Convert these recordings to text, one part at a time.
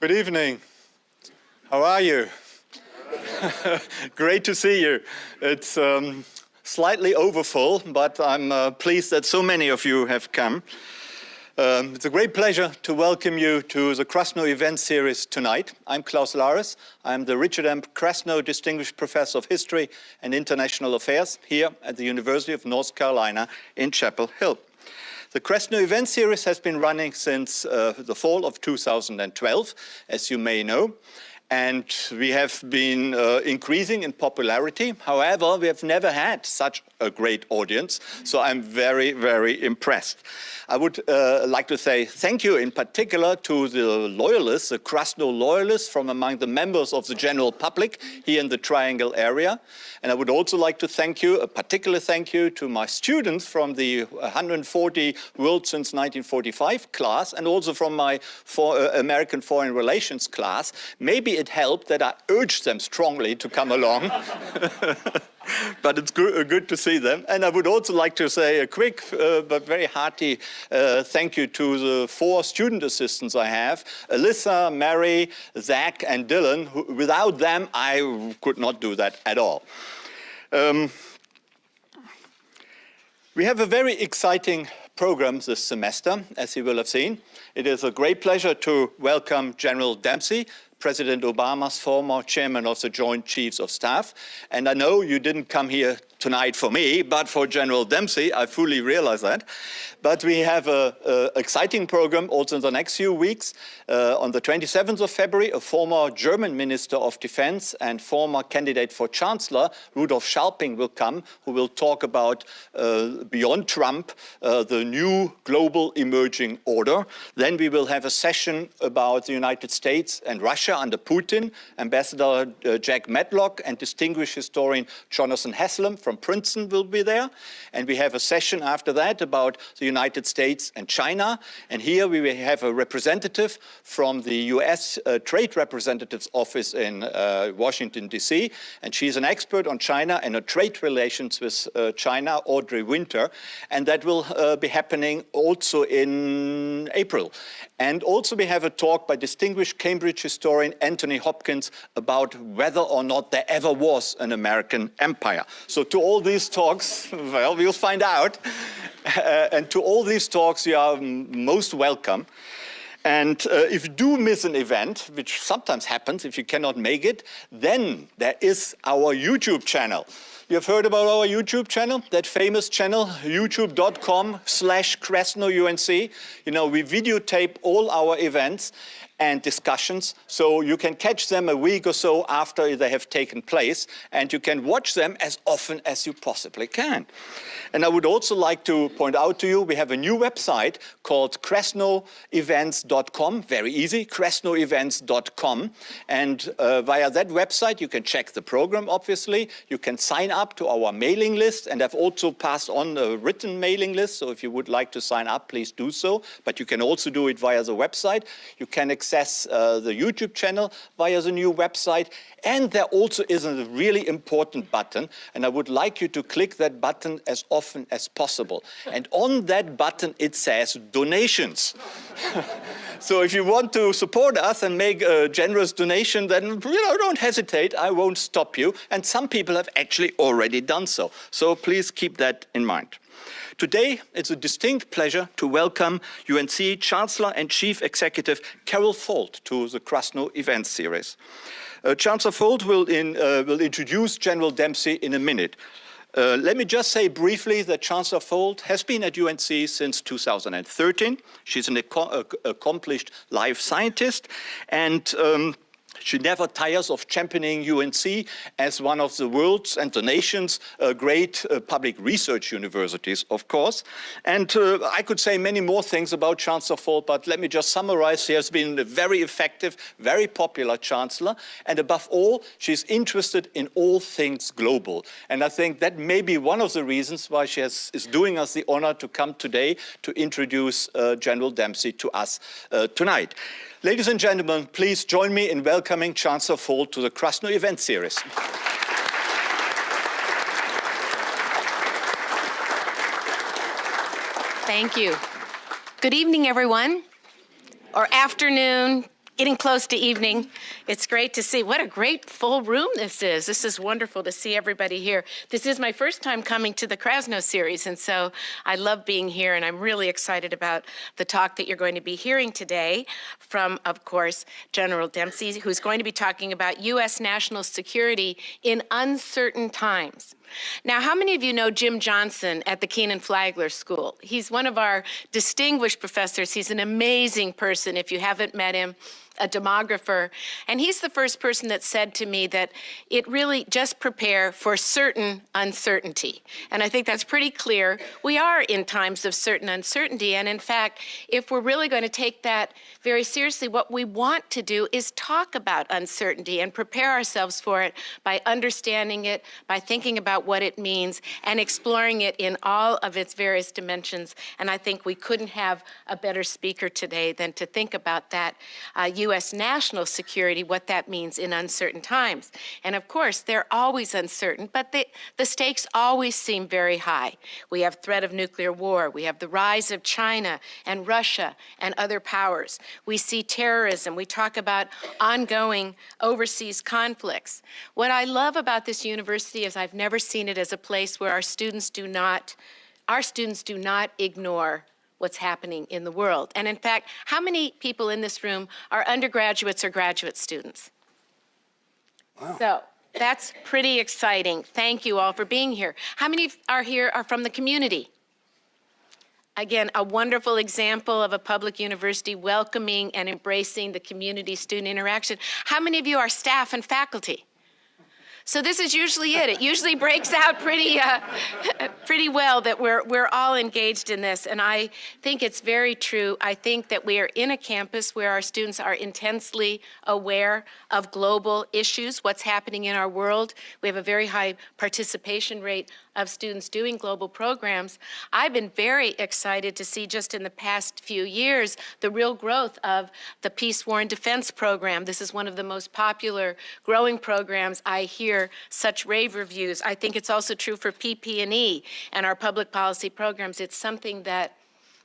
Good evening. How are you? Great to see you. It's slightly overfull, but I'm pleased that so many of you have come. It's a great pleasure to welcome you to the Krasno Events Series tonight. I'm Klaus Larres. I'm the Richard M. Krasno Distinguished Professor of History and International Affairs here at the University of North Carolina in Chapel Hill. The Krasno Events Series has been running since the fall of 2012, as you may know. And we have been increasing in popularity. However, we have never had such a great audience. So I'm very, very impressed. I would like to say thank you in particular to the loyalists, the Krasno loyalists from among the members of the general public here in the Triangle area. And I would also like to thank you, a particular thank you to my students from the 140 World Since 1945 class and also from my American Foreign Relations class. Maybe it helped that I urged them strongly to come along. But it's good to see them. And I would also like to say a quick but very hearty thank you to the 4 student assistants I have, Alyssa, Mary, Zach, and Dylan. Without them, I could not do that at all. We have a very exciting program this semester, as you will have seen. It is a great pleasure to welcome General Dempsey, President Obama's former chairman of the Joint Chiefs of Staff. And I know you didn't come here tonight for me, but for General Dempsey. I fully realize that. But we have an exciting program also in the next few weeks. On the 27th of February, a former German Minister of Defense and former candidate for Chancellor, Rudolf Scharping, will come, who will talk about, beyond Trump, the new global emerging order. Then we will have a session about the United States and Russia under Putin. Ambassador Jack Matlock and distinguished historian Jonathan Haslam from Princeton will be there. And we have a session after that about the United States and China. And here we will have a representative from the US Trade Representative's Office in Washington, D.C. And she's an expert on China and on trade relations with China, Audrey Winter. And that will be happening also in April. And also we have a talk by distinguished Cambridge historian Anthony Hopkins about whether or not there ever was an American empire. So to all these talks, well, we'll find out. And to all these talks, you are most welcome. And if you do miss an event, which sometimes happens if you cannot make it, then there is our YouTube channel. You have heard about our YouTube channel, that famous channel, youtube.com/KrasnoUNC. You know, we videotape all our events and discussions, so you can catch them a week or so after they have taken place, and you can watch them as often as you possibly can. And I would also like to point out to you, we have a new website called KrasnoEvents.com, very easy, KrasnoEvents.com. And via that website, you can check the program, obviously. You can sign up to our mailing list, and I've also passed on a written mailing list, so if you would like to sign up, please do so. But you can also do it via the website. You can access the YouTube channel via the new website. And there also is a really important button, and I would like you to click that button as often as possible. And on that button, it says donations. So if you want to support us and make a generous donation, then don't hesitate. I won't stop you. And some people have actually already done so. So please keep that in mind. Today, it's a distinct pleasure to welcome UNC Chancellor and Chief Executive Carol Folt to the Krasno Events Series. Chancellor Folt will introduce General Dempsey in a minute. Let me just say briefly that Chancellor Folt has been at UNC since 2013. She's an accomplished life scientist, and she never tires of championing UNC as one of the world's and the nation's great public research universities, of course. And I could say many more things about Chancellor Folt, but let me just summarize. She has been a very effective, very popular chancellor. And above all, she's interested in all things global. And I think that may be one of the reasons why she is doing us the honor to come today to introduce General Dempsey to us tonight. Ladies and gentlemen, please join me in welcoming Chancellor Folt to the Krasno Events Series. Thank you. Good evening, everyone, or afternoon, Getting close to evening. It's great to see. What a great full room this is. This is wonderful to see everybody here. This is my first time coming to the Krasno series, and so I love being here, and I'm really excited about the talk that you're going to be hearing today from, of course, General Dempsey, who's going to be talking about U.S. national security in uncertain times. Now, how many of you know Jim Johnson at the Keenan Flagler School? He's one of our distinguished professors. He's an amazing person. If you haven't met him, a demographer, and he's the first person that said to me that it really just prepare for certain uncertainty. And I think that's pretty clear. We are in times of certain uncertainty, and in fact, if we're really going to take that very seriously, what we want to do is talk about uncertainty and prepare ourselves for it by understanding it, by thinking about what it means, and exploring it in all of its various dimensions. And I think we couldn't have a better speaker today than to think about that U.S. national security, what that means in uncertain times. And of course, they're always uncertain, but the stakes always seem very high. We have threat of nuclear war. We have the rise of China and Russia and other powers. We see terrorism. We talk about ongoing overseas conflicts. What I love about this university is I've never seen it as a place where our students do not ignore what's happening in the world. And in fact, how many people in this room are undergraduates or graduate students? Wow. So that's pretty exciting. Thank you all for being here. How many are from the community? Again, a wonderful example of a public university welcoming and embracing the community-student interaction. How many of you are staff and faculty? So this is usually it. It usually breaks out pretty well that we're all engaged in this, and I think it's very true. I think that we are in a campus where our students are intensely aware of global issues, what's happening in our world. We have a very high participation rate of students doing global programs. I've been very excited to see just in the past few years the real growth of the Peace, War, and Defense program. This is one of the most popular growing programs. I hear such rave reviews. I think it's also true for PP&E and our public policy programs. It's something that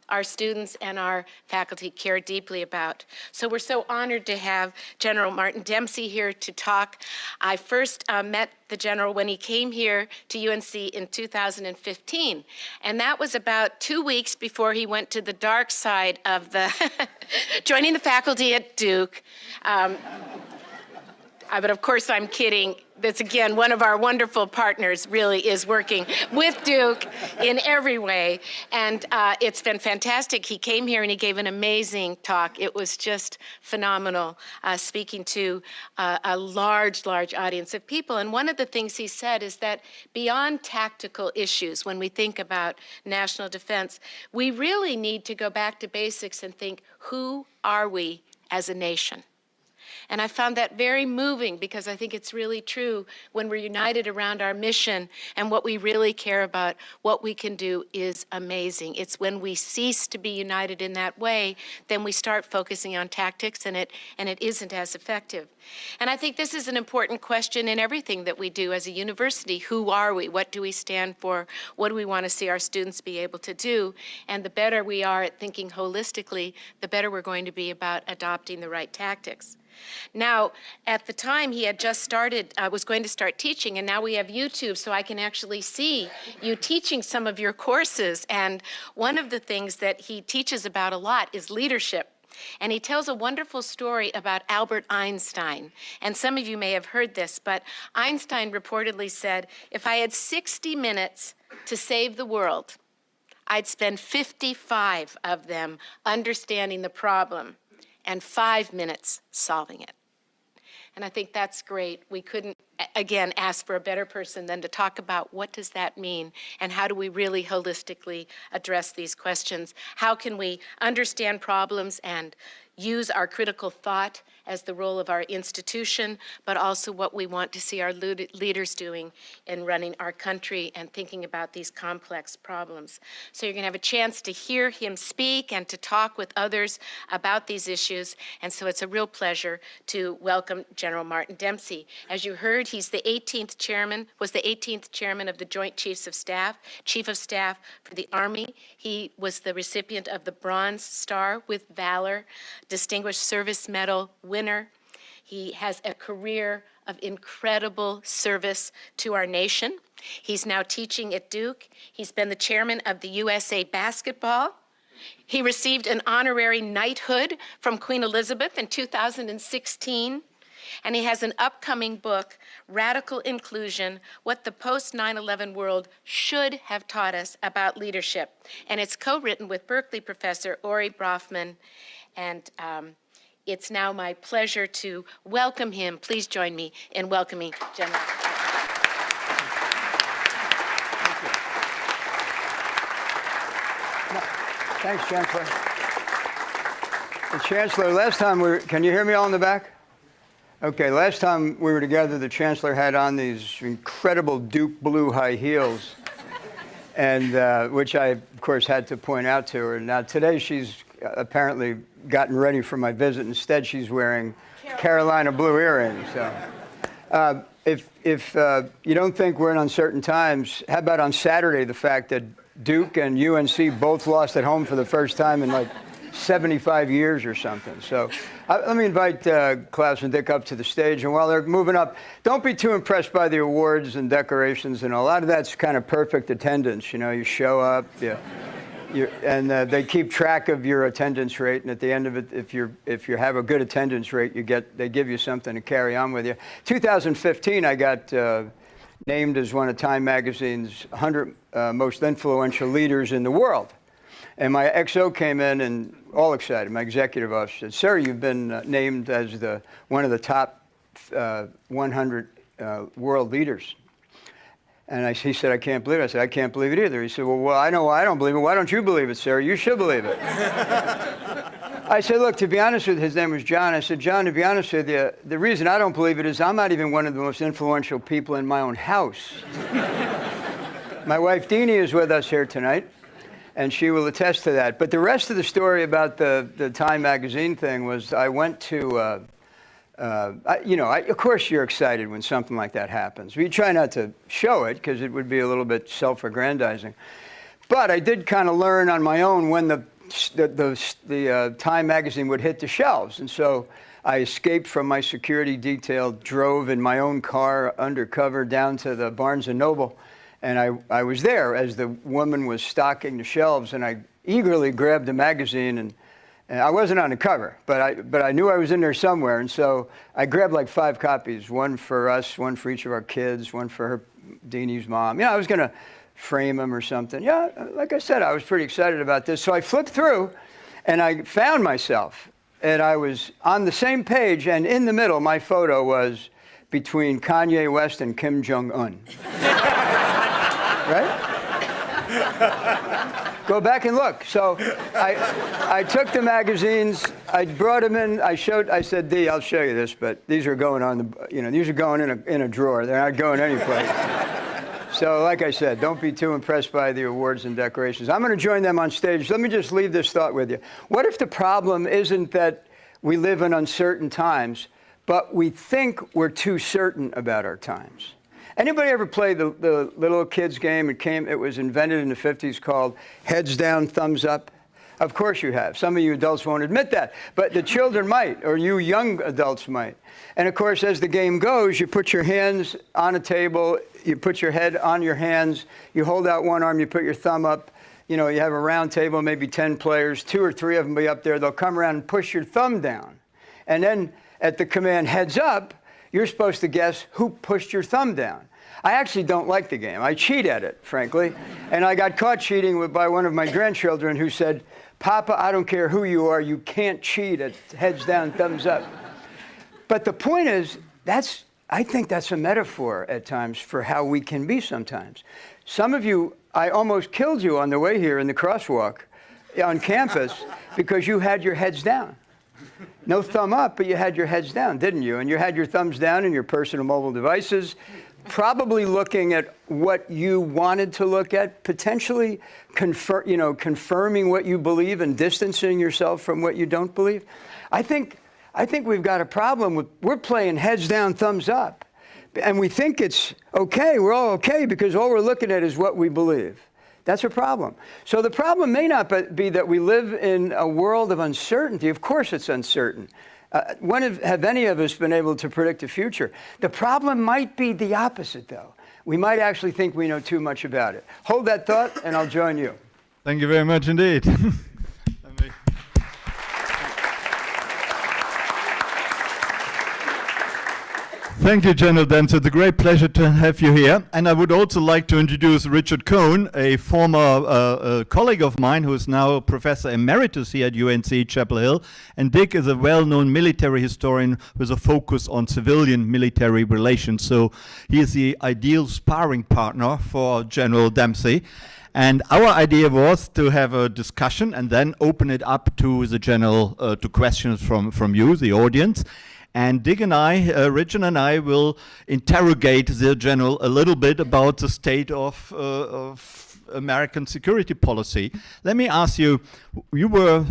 our students and our faculty care deeply about. So we're so honored to have General Martin Dempsey here to talk. I first met the general when he came here to UNC in 2015. And that was about 2 weeks before he went to the dark side of the, joining the faculty at Duke. But of course I'm kidding. That's again, one of our wonderful partners really is working with Duke in every way. And it's been fantastic. He came here and he gave an amazing talk. It was just phenomenal, speaking to a large audience of people. And one of the things he said is that beyond tactical issues, when we think about national defense, we really need to go back to basics and think, who are we as a nation? And I found that very moving because I think it's really true when we're united around our mission and what we really care about, what we can do is amazing. It's when we cease to be united in that way, then we start focusing on tactics and it isn't as effective. And I think this is an important question in everything that we do as a university. Who are we? What do we stand for? What do we want to see our students be able to do? And the better we are at thinking holistically, the better we're going to be about adopting the right tactics. Now, at the time, he had just started, was going to start teaching, and now we have YouTube, so I can actually see you teaching some of your courses. And one of the things that he teaches about a lot is leadership. And he tells a wonderful story about Albert Einstein. And some of you may have heard this, but Einstein reportedly said, if I had 60 minutes to save the world, I'd spend 55 of them understanding the problem and 5 minutes solving it. And I think that's great. We couldn't, again, ask for a better person than to talk about what does that mean and how do we really holistically address these questions? How can we understand problems and use our critical thought as the role of our institution, but also what we want to see our leaders doing in running our country and thinking about these complex problems. So you're going to have a chance to hear him speak and to talk with others about these issues. And so it's a real pleasure to welcome General Martin Dempsey. As you heard, he's the 18th chairman, was the 18th chairman of the Joint Chiefs of Staff, Chief of Staff for the Army. He was the recipient of the Bronze Star with Valor Distinguished Service Medal winner. He has a career of incredible service to our nation. He's now teaching at Duke. He's been the chairman of the USA Basketball. He received an honorary knighthood from Queen Elizabeth in 2016. And he has an upcoming book, Radical Inclusion, What the Post-9/11 World Should Have Taught Us About Leadership. And it's co-written with Berkeley professor Ori Brofman. And it's now my pleasure to welcome him. Please join me in welcoming General. Thanks, Chancellor. The Chancellor, last time can you hear me all in the back? Okay, last time we were together, the Chancellor had on these incredible Duke blue high heels, and which I, of course, had to point out to her. Now, today she's apparently gotten ready for my visit. Instead, she's wearing Carolina blue earrings. So, if you don't think we're in uncertain times, how about on Saturday, the fact that Duke and UNC both lost at home for the first time in like 75 years or something. So let me invite Klaus and Dick up to the stage. And while they're moving up, don't be too impressed by the awards and decorations. And a lot of that's kind of perfect attendance. You know, you show up, and they keep track of your attendance rate. And at the end of it, if you have a good attendance rate, they give you something to carry on with you. 2015, I got named as one of Time Magazine's 100 most influential leaders in the world. And my XO came in and all excited, my executive officer said, "Sir, you've been named as one of the top 100 world leaders." And he said, "I can't believe it." I said, "I can't believe it either." He said, well, I know why I don't believe it. Why don't you believe it, sir? You should believe it. I said, "Look, to be honest with you," his name was John. I said, "John, to be honest with you, the reason I don't believe it is I'm not even one of the most influential people in my own house." My wife, Deanie, is with us here tonight, and she will attest to that. But the rest of the story about the Time Magazine thing was I went to, of course you're excited when something like that happens. We try not to show it because it would be a little bit self-aggrandizing. But I did kind of learn on my own when the Time Magazine would hit the shelves. And so I escaped from my security detail, drove in my own car undercover down to the Barnes & Noble. And I was there as the woman was stocking the shelves, and I eagerly grabbed the magazine, and I wasn't on the cover, but I knew I was in there somewhere, and so I grabbed like 5 copies, one for us, one for each of our kids, one for her, Deanie's mom. I was going to frame them or something. Yeah, like I said, I was pretty excited about this. So I flipped through, and I found myself, and I was on the same page, and in the middle, my photo was between Kanye West and Kim Jong-un. Right? Go back and look. So I took the magazines, I brought them in, I said, Dee, I'll show you this, but these are going on these are going in a drawer. They're not going anyplace. So like I said, don't be too impressed by the awards and decorations. I'm going to join them on stage. Let me just leave this thought with you. What if the problem isn't that we live in uncertain times, but we think we're too certain about our times? Anybody ever play the little kids game? It was invented in the 50s called Heads Down, Thumbs Up. Of course you have. Some of you adults won't admit that, but the children might, or you young adults might. And of course, as the game goes, you put your hands on a table, you put your head on your hands, you hold out one arm, you put your thumb up. You have a round table, maybe 10 players, 2 or 3 of them will be up there. They'll come around and push your thumb down. And then at the command heads up, you're supposed to guess who pushed your thumb down. I actually don't like the game. I cheat at it, frankly. And I got caught cheating by one of my grandchildren who said, "Papa, I don't care who you are, you can't cheat at heads down, thumbs up." But the point is, I think that's a metaphor at times for how we can be sometimes. Some of you, I almost killed you on the way here in the crosswalk on campus because you had your heads down. No thumb up, but you had your heads down, didn't you? And you had your thumbs down in your personal mobile devices, probably looking at what you wanted to look at, potentially confirming what you believe and distancing yourself from what you don't believe. I think we've got a problem with, we're playing heads down, thumbs up. And we think it's okay, we're all okay because all we're looking at is what we believe. That's a problem. So the problem may not be that we live in a world of uncertainty. Of course it's uncertain. When have any of us been able to predict the future? The problem might be the opposite, though. We might actually think we know too much about it. Hold that thought, and I'll join you. Thank you very much indeed. Thank you, General Dempsey. It's a great pleasure to have you here. And I would also like to introduce Richard Kohn, a former colleague of mine who is now Professor Emeritus here at UNC-Chapel Hill. And Dick is a well-known military historian with a focus on civilian-military relations. So he is the ideal sparring partner for General Dempsey. And our idea was to have a discussion and then open it up to the general, to questions from you, the audience. And Dick and I, Richard and I, will interrogate the general a little bit about the state of American security policy. Let me ask you, you were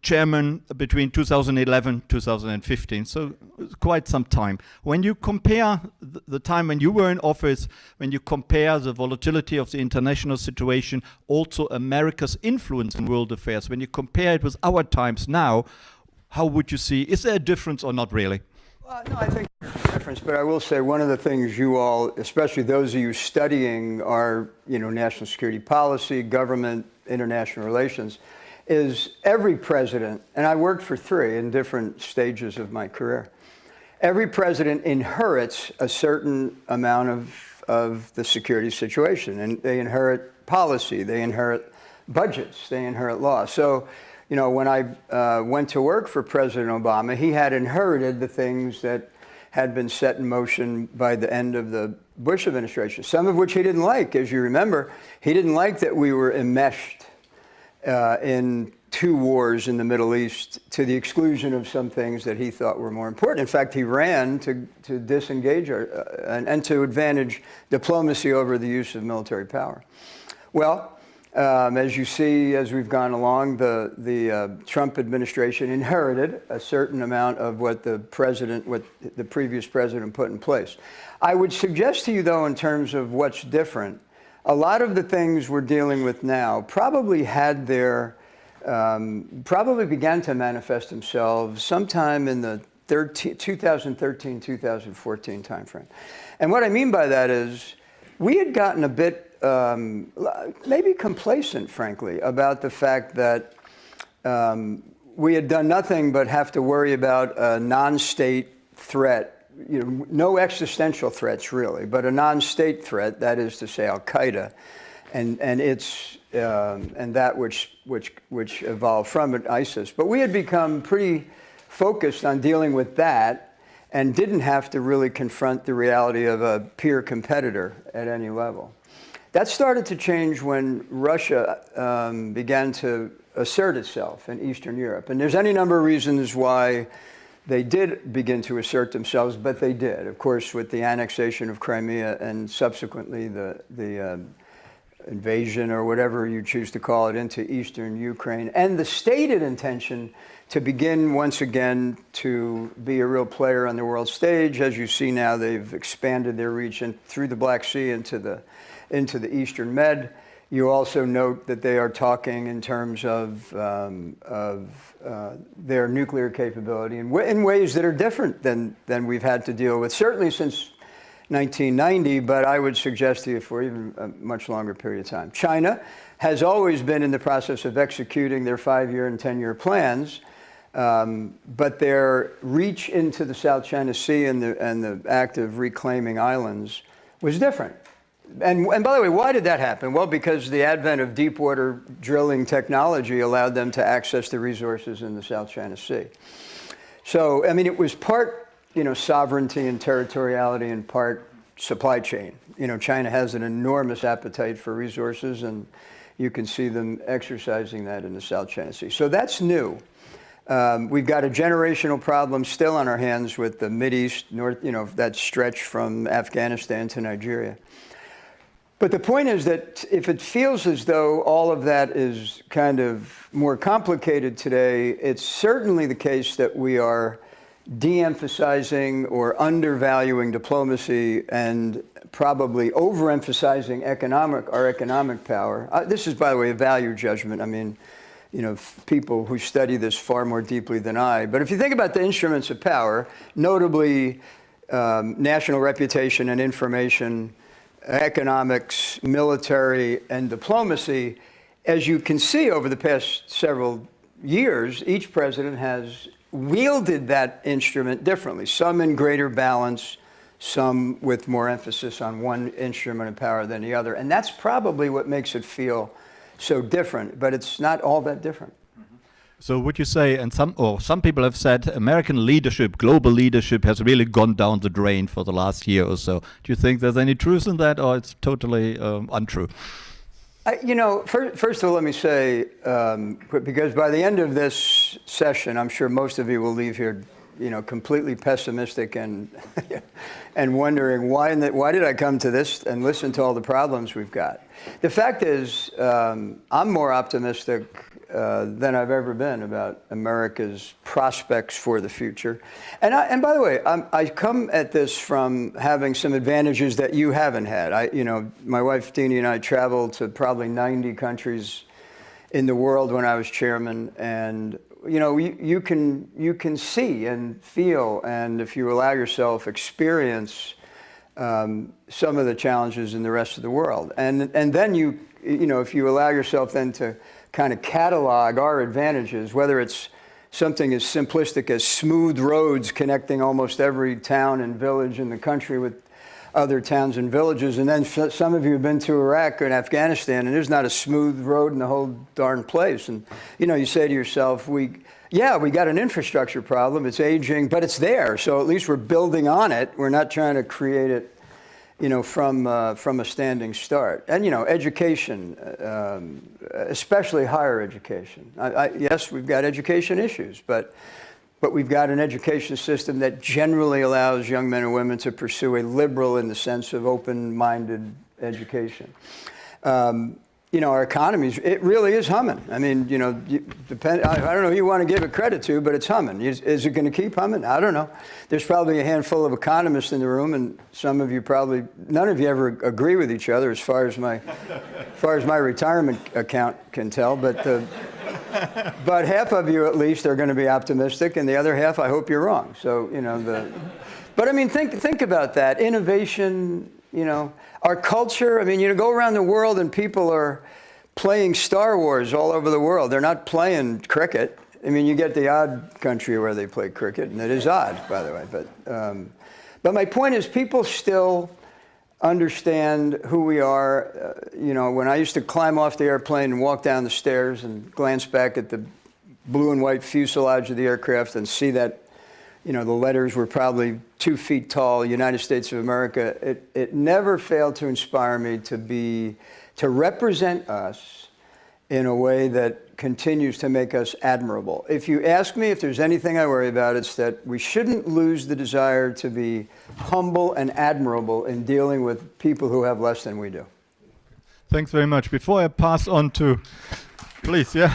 chairman between 2011 2015, so quite some time. When you compare the time when you were in office, when you compare the volatility of the international situation, also America's influence in world affairs, when you compare it with our times now, how would you see, is there a difference or not really? No, I think there's a difference, but I will say one of the things you all, especially those of you studying our, national security policy, government, international relations, is every president, and I worked for 3 in different stages of my career, every president inherits a certain amount of the security situation, and they inherit policy, they inherit budgets, they inherit law. So, when I went to work for President Obama, he had inherited the things that had been set in motion by the end of the Bush administration, some of which he didn't like. As you remember, he didn't like that we were enmeshed in 2 wars in the Middle East to the exclusion of some things that he thought were more important. In fact, he ran to disengage and to advantage diplomacy over the use of military power. Well, as you see, as we've gone along, the Trump administration inherited a certain amount of what the previous president put in place. I would suggest to you, though, in terms of what's different, a lot of the things we're dealing with now probably had probably began to manifest themselves sometime in the 2013, 2014 timeframe. And what I mean by that is we had gotten a bit maybe complacent, frankly, about the fact that we had done nothing but have to worry about a non-state threat, no existential threats really, but a non-state threat, that is to say Al-Qaeda, and that which evolved from it, ISIS. But we had become pretty focused on dealing with that and didn't have to really confront the reality of a peer competitor at any level. That started to change when Russia began to assert itself in Eastern Europe. And there's any number of reasons why they did begin to assert themselves, but they did. Of course, with the annexation of Crimea and subsequently the invasion, or whatever you choose to call it, into Eastern Ukraine, and the stated intention to begin once again to be a real player on the world stage. As you see now, they've expanded their reach through the Black Sea into the Eastern Med. You also note that they are talking in terms of their nuclear capability in ways that are different than we've had to deal with, certainly since 1990, but I would suggest to you for even a much longer period of time. China has always been in the process of executing their 5-year and 10-year plans, but their reach into the South China Sea and the act of reclaiming islands was different. And by the way, why did that happen? Well, because the advent of deep water drilling technology allowed them to access the resources in the South China Sea. So, I mean, it was part, sovereignty and territoriality and part supply chain. China has an enormous appetite for resources, and you can see them exercising that in the South China Sea. So that's new. We've got a generational problem still on our hands with the Mideast, that stretch from Afghanistan to Nigeria. But the point is that if it feels as though all of that is kind of more complicated today, it's certainly the case that we are de-emphasizing or undervaluing diplomacy and probably overemphasizing our economic power. This is, by the way, a value judgment. I mean, you know, people who study this far more deeply than I. But if you think about the instruments of power, notably national reputation and information, economics, military, and diplomacy, as you can see over the past several years, each president has wielded that instrument differently, some in greater balance, some with more emphasis on one instrument of power than the other. And that's probably what makes it feel so different, but it's not all that different. So would you say, and some people have said, American leadership, global leadership, has really gone down the drain for the last year or so. Do you think there's any truth in that, or it's totally untrue? You know, first of all, let me say, because by the end of this session, I'm sure most of you will leave here, you know, completely pessimistic and and wondering why did I come to this and listen to all the problems we've got. The fact is, I'm more optimistic than I've ever been about America's prospects for the future. And by the way, I come at this from having some advantages that you haven't had. You know, my wife Deanie and I traveled to probably 90 countries in the world when I was chairman, and you know, you can see and feel, and if you allow yourself, experience some of the challenges in the rest of the world, and then you know, if you allow yourself then to kind of catalog our advantages, whether it's something as simplistic as smooth roads connecting almost every town and village in the country with other towns and villages, and then some of you have been to Iraq and Afghanistan, and there's not a smooth road in the whole darn place. And you know, you say to yourself, we got an infrastructure problem, it's aging, but it's there, so at least we're building on it. We're not trying to create it, you know, from a standing start. And you know, education, especially higher education. Yes, we've got education issues, but we've got an education system that generally allows young men and women to pursue a liberal, in the sense of open-minded education. You know, our economy, it really is humming. I mean, you know, I don't know who you want to give it credit to, but it's humming. Is it going to keep humming? I don't know. There's probably a handful of economists in the room, and some of you probably, none of you ever agree with each other as far as my retirement account can tell, but half of you at least are going to be optimistic, and the other half, I hope you're wrong. So, you know, but I mean, think about that. Innovation, you know, our culture, I mean, you know, go around the world and people are playing Star Wars all over the world. They're not playing cricket. I mean, you get the odd country where they play cricket, and it is odd, by the way. But my point is, people still understand who we are. You know, when I used to climb off the airplane and walk down the stairs and glance back at the blue and white fuselage of the aircraft and see that, you know, the letters were probably 2 feet tall, United States of America, it never failed to inspire me to represent us in a way that continues to make us admirable. If you ask me if there's anything I worry about, it's that we shouldn't lose the desire to be humble and admirable in dealing with people who have less than we do. Thanks very much. Before I pass on to, please, yeah.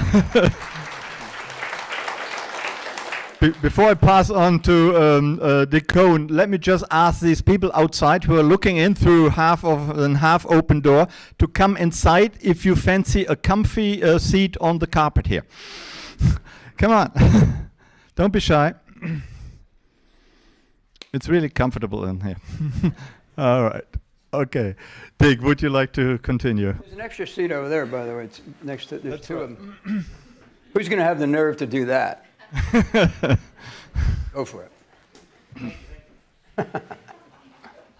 Before I pass on to Dick Kohn, let me just ask these people outside who are looking in through half open door to come inside if you fancy a comfy seat on the carpet here. Come on, don't be shy. It's really comfortable in here. All right, okay. Dick, would you like to continue? There's an extra seat over there, by the way. It's next to, there's two of them. Who's going to have the nerve to do that? Go for it.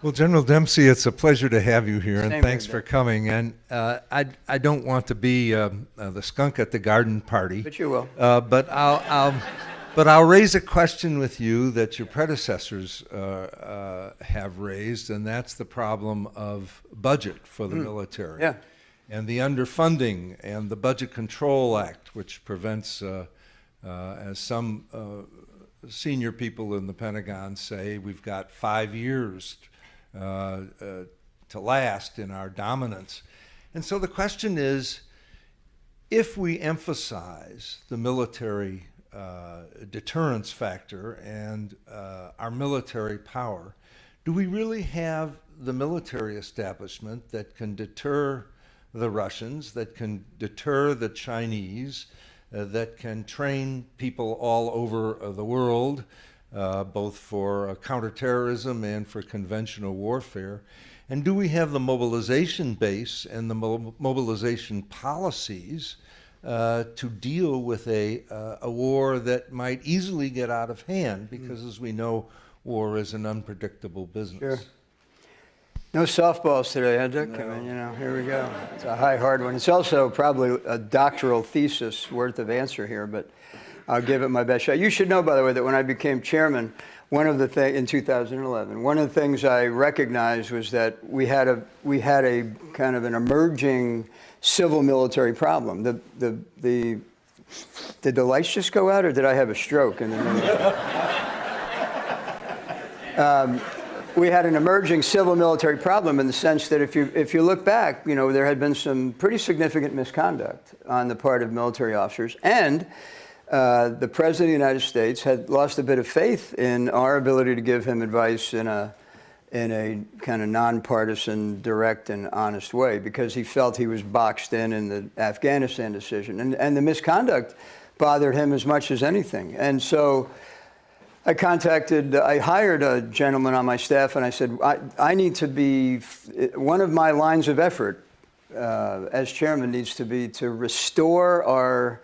Well, General Dempsey, it's a pleasure to have you here, and Same thanks here, for Dick. coming. And I don't want to be the skunk at the garden party, But you will. but I'll raise a question with you that your predecessors have raised, and that's the problem of budget for the military. Yeah. And the underfunding and the Budget Control Act, which prevents, as some senior people in the Pentagon say, we've got 5 years to last in our dominance. And so the question is, if we emphasize the military deterrence factor and our military power, do we really have the military establishment that can deter the Russians, that can deter the Chinese, that can train people all over the world, both for counterterrorism and for conventional warfare? And do we have the mobilization base and the mobilization policies to deal with a war that might easily get out of hand? Because as we know, war is an unpredictable business. Sure. No softballs today, huh, Dick? No. I mean, you know, here we go. It's a high, hard one. It's also probably a doctoral thesis worth of answer here, but I'll give it my best shot. You should know, by the way, that when I became chairman, one of the things in 2011, one of the things I recognized was that we had a kind of an emerging civil-military problem. Did the lights just go out, or did I have a stroke in the middle? We had an emerging civil-military problem in the sense that if you look back, you know, there had been some pretty significant misconduct on the part of military officers, and the President of the United States had lost a bit of faith in our ability to give him advice in a kind of nonpartisan, direct, and honest way, because he felt he was boxed in the Afghanistan decision, and the misconduct bothered him as much as anything, and so. I hired a gentleman on my staff, and I said, I need to be, one of my lines of effort as chairman needs to be to restore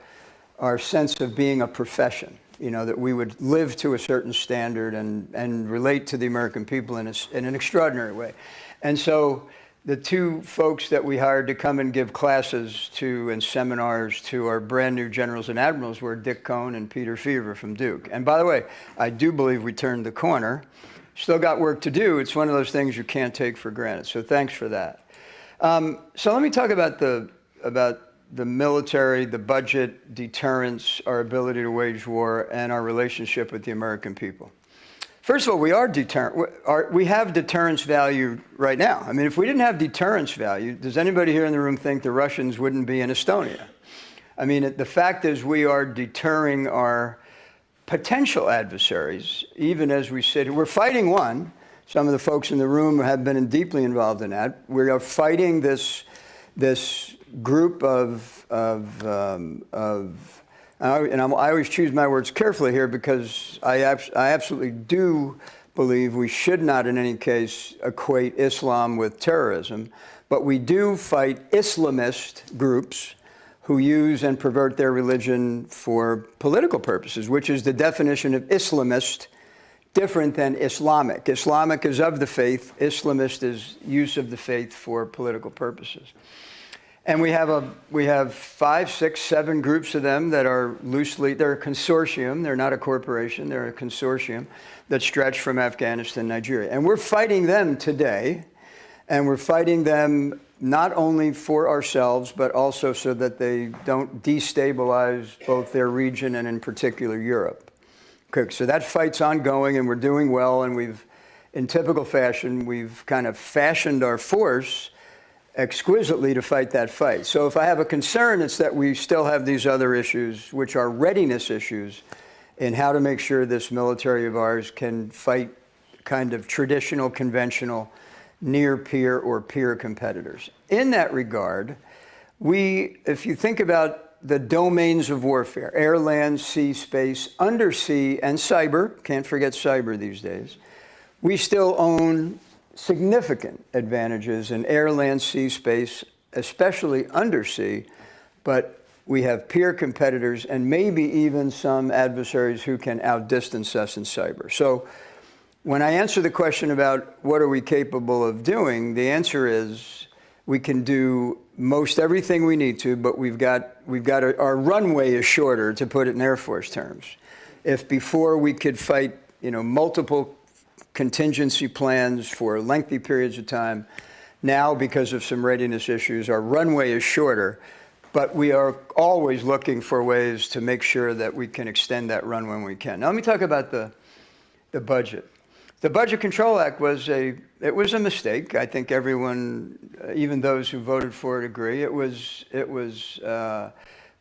our sense of being a profession, you know, that we would live to a certain standard and relate to the American people in an extraordinary way. And so the two folks that we hired to come and give classes to and seminars to our brand new generals and admirals were Dick Kohn and Peter Fever from Duke. And by the way, I do believe we turned the corner. Still got work to do. It's one of those things you can't take for granted. So thanks for that. So let me talk about the military, the budget, deterrence, our ability to wage war, and our relationship with the American people. First of all, we have deterrence value right now. I mean, if we didn't have deterrence value, does anybody here in the room think the Russians wouldn't be in Estonia? I mean, the fact is we are deterring our potential adversaries, even as we sit here. We're fighting one. Some of the folks in the room have been deeply involved in that. We are fighting this group and I always choose my words carefully here, because I absolutely do believe we should not in any case equate Islam with terrorism, but we do fight Islamist groups who use and pervert their religion for political purposes, which is the definition of Islamist, different than Islamic. Islamic is of the faith, Islamist is use of the faith for political purposes. And we have 5, 6, 7 groups of them that are they're a consortium. They're not a corporation. They're a consortium that stretch from Afghanistan, Nigeria. And we're fighting them today. And we're fighting them not only for ourselves, but also so that they don't destabilize both their region and in particular Europe. Okay, so that fight's ongoing, and we're doing well. And in typical fashion, we've kind of fashioned our force exquisitely to fight that fight. So if I have a concern, it's that we still have these other issues, which are readiness issues, in how to make sure this military of ours can fight kind of traditional, conventional, near-peer or peer competitors. In that regard, if you think about the domains of warfare, air, land, sea, space, undersea, and cyber, can't forget cyber these days, we still own significant advantages in air, land, sea, space, especially undersea, but we have peer competitors and maybe even some adversaries who can outdistance us in cyber. So when I answer the question about what are we capable of doing, the answer is we can do most everything we need to, but our runway is shorter, to put it in Air Force terms. If before we could fight, you know, multiple contingency plans for lengthy periods of time, now because of some readiness issues, our runway is shorter, but we are always looking for ways to make sure that we can extend that runway when we can. Now let me talk about the budget. The Budget Control Act was a mistake. I think everyone, even those who voted for it, agree. It was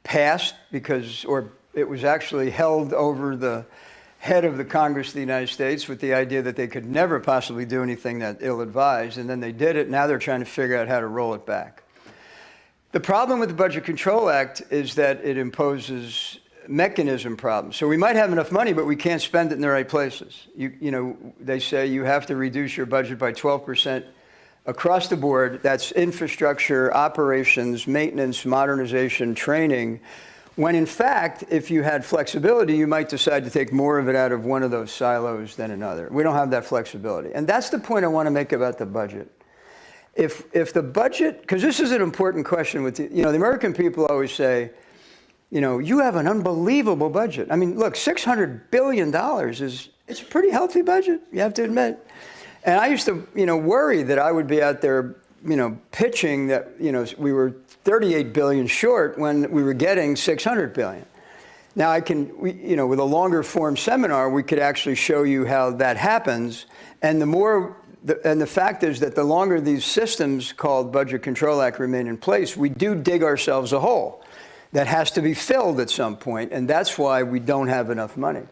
passed because, or it was actually held over the head of the Congress of the United States with the idea that they could never possibly do anything that ill-advised, and then they did it. Now they're trying to figure out how to roll it back. The problem with the Budget Control Act is that it imposes mechanism problems. So we might have enough money, but we can't spend it in the right places. You know, they say you have to reduce your budget by 12% across the board. That's infrastructure, operations, maintenance, modernization, training. When in fact, if you had flexibility, you might decide to take more of it out of one of those silos than another. We don't have that flexibility. And that's the point I want to make about the budget. If the budget, because this is an important question with the American people always say, you have an unbelievable budget. I mean, look, $600 billion it's a pretty healthy budget, you have to admit. And I used to, worry that I would be out there, pitching that, we were 38 billion short when we were getting 600 billion. Now with a longer form seminar, we could actually show you how that happens. And the fact is that the longer these systems called Budget Control Act remain in place, we do dig ourselves a hole that has to be filled at some point, and that's why we don't have enough money.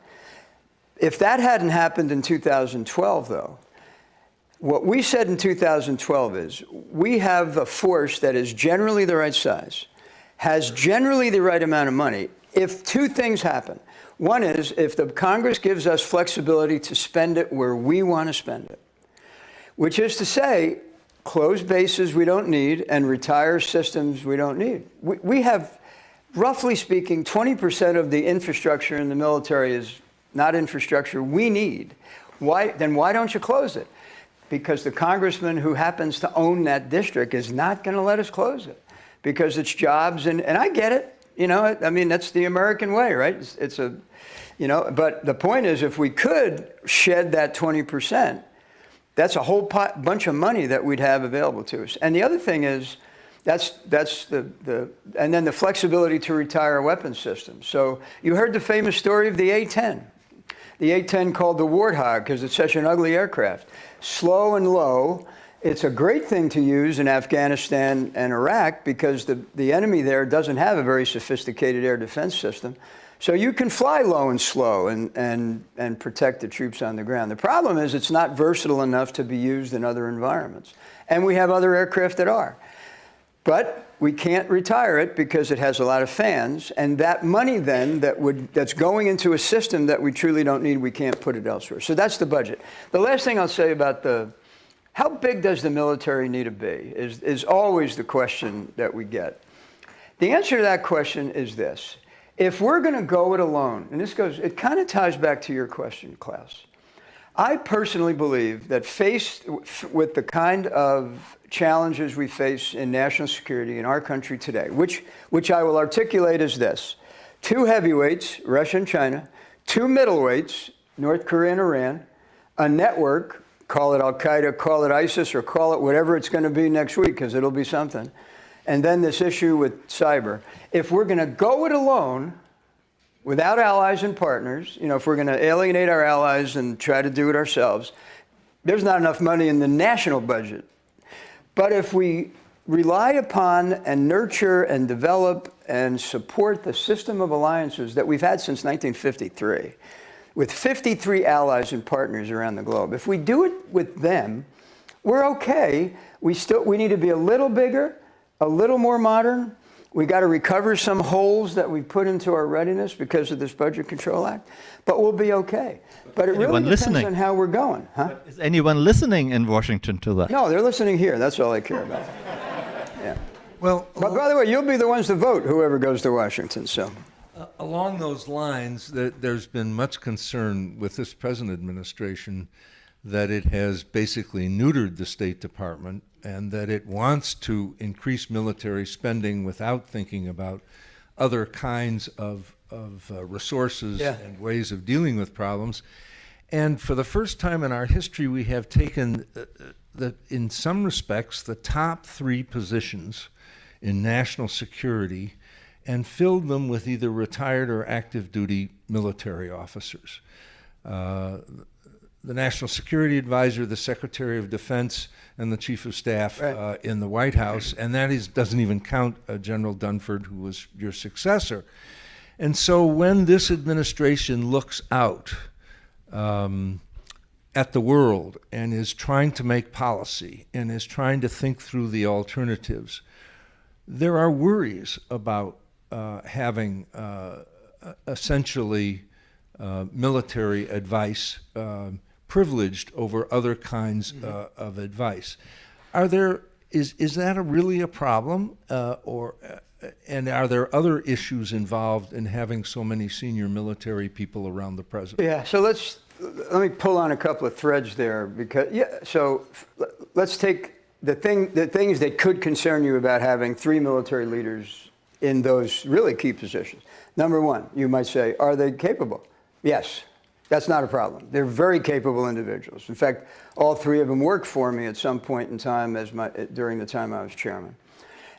If that hadn't happened in 2012, though, what we said in 2012 is we have a force that is generally the right size, has generally the right amount of money, if two things happen. One is if the Congress gives us flexibility to spend it where we want to spend it, which is to say, close bases we don't need and retire systems we don't need. We have, roughly speaking, 20% of the infrastructure in the military is not infrastructure we need. Then why don't you close it? Because the congressman who happens to own that district is not going to let us close it because it's jobs. And I get it. I mean, that's the American way, right? But the point is, if we could shed that 20%, that's a whole bunch of money that we'd have available to us. And the other thing is, and then the flexibility to retire weapons systems. So you heard the famous story of the A-10. The A-10 called the Warthog because it's such an ugly aircraft. Slow and low. It's a great thing to use in Afghanistan and Iraq because the enemy there doesn't have a very sophisticated air defense system. So you can fly low and slow and protect the troops on the ground. The problem is it's not versatile enough to be used in other environments. And we have other aircraft that are. But we can't retire it because it has a lot of fans, and that money then that's going into a system that we truly don't need, we can't put it elsewhere. So that's the budget. The last thing I'll say about how big does the military need to be is always the question that we get. The answer to that question is this. If we're going to go it alone, and it kind of ties back to your question, Klaus. I personally believe that faced with the kind of challenges we face in national security in our country today, which I will articulate as this: 2 heavyweights, Russia and China, 2 middleweights, North Korea and Iran, a network, call it Al-Qaeda, call it ISIS, or call it whatever it's going to be next week, because it'll be something, and then this issue with cyber. If we're going to go it alone, without allies and partners, if we're going to alienate our allies and try to do it ourselves, there's not enough money in the national budget. But if we rely upon and nurture and develop and support the system of alliances that we've had since 1953, with 53 allies and partners around the globe, if we do it with them, we're okay. We need to be a little bigger, a little more modern. We got to recover some holes that we put into our readiness because of this Budget Control Act, but we'll be okay. But it really depends on how we're going. Huh? Is anyone listening in Washington to that? No, they're listening here. That's all I care about. Yeah. Well, but by the way, you'll be the ones to vote, whoever goes to Washington. So, along those lines, there's been much concern with this present administration that it has basically neutered the State Department and that it wants to increase military spending without thinking about other kinds of resources and ways of dealing with problems. And for the first time in our history, we have taken, in some respects, the top 3 positions in national security and filled them with either retired or active duty military officers. The National Security Advisor, the Secretary of Defense, and the Chief of Staff in the White House, and that doesn't even count General Dunford, who was your successor. And so when this administration looks out at the world and is trying to make policy and is trying to think through the alternatives, there are worries about having essentially military advice privileged over other kinds of advice. Is that really a problem, and are there other issues involved in having so many senior military people around the president? Yeah, so let me pull on a couple of threads there, because so let's take the things that could concern you about having 3 military leaders in those really key positions. Number one, you might say, are they capable? Yes, that's not a problem. They're very capable individuals. In fact, all 3 of them worked for me at some point in time during the time I was chairman.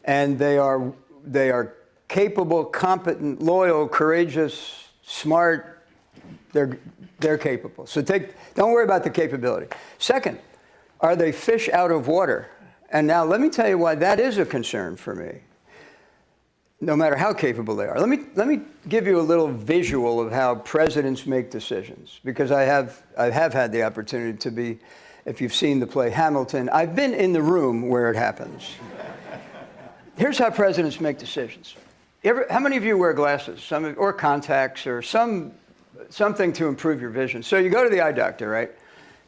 And they are capable, competent, loyal, courageous, smart. They're capable. So don't worry about the capability. Second, are they fish out of water? And now let me tell you why that is a concern for me, no matter how capable they are. Let me give you a little visual of how presidents make decisions, because I have had the opportunity to be, if you've seen the play Hamilton, I've been in the room where it happens. Here's how presidents make decisions. How many of you wear glasses, or contacts, or something to improve your vision? So you go to the eye doctor, right?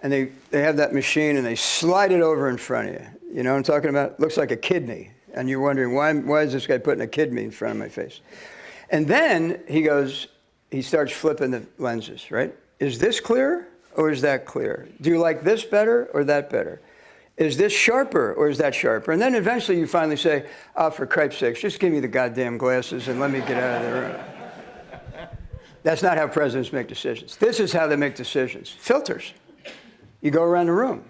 And they have that machine and they slide it over in front of you. You know what I'm talking about? It looks like a kidney. And you're wondering, why is this guy putting a kidney in front of my face? And then he starts flipping the lenses, right? Is this clear or is that clear? Do you like this better or that better? Is this sharper or is that sharper? And then eventually you finally say, oh, for Christ's sakes, just give me the goddamn glasses and let me get out of the room. That's not how presidents make decisions. This is how they make decisions. Filters. You go around the room,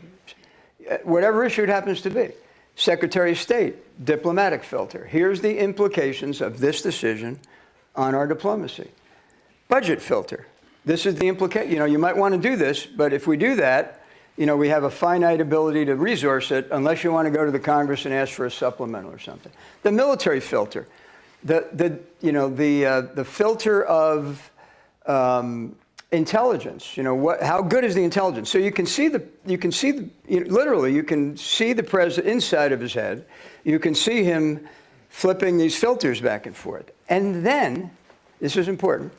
whatever issue it happens to be. Secretary of State, diplomatic filter. Here's the implications of this decision on our diplomacy. Budget filter. This is the implication. You know, you might want to do this, but if we do that, you know, we have a finite ability to resource it unless you want to go to the Congress and ask for a supplemental or something. The military filter. The filter of intelligence. You know, how good is the intelligence? So you can see literally you can see the president inside of his head. You can see him flipping these filters back and forth. And then, this is important,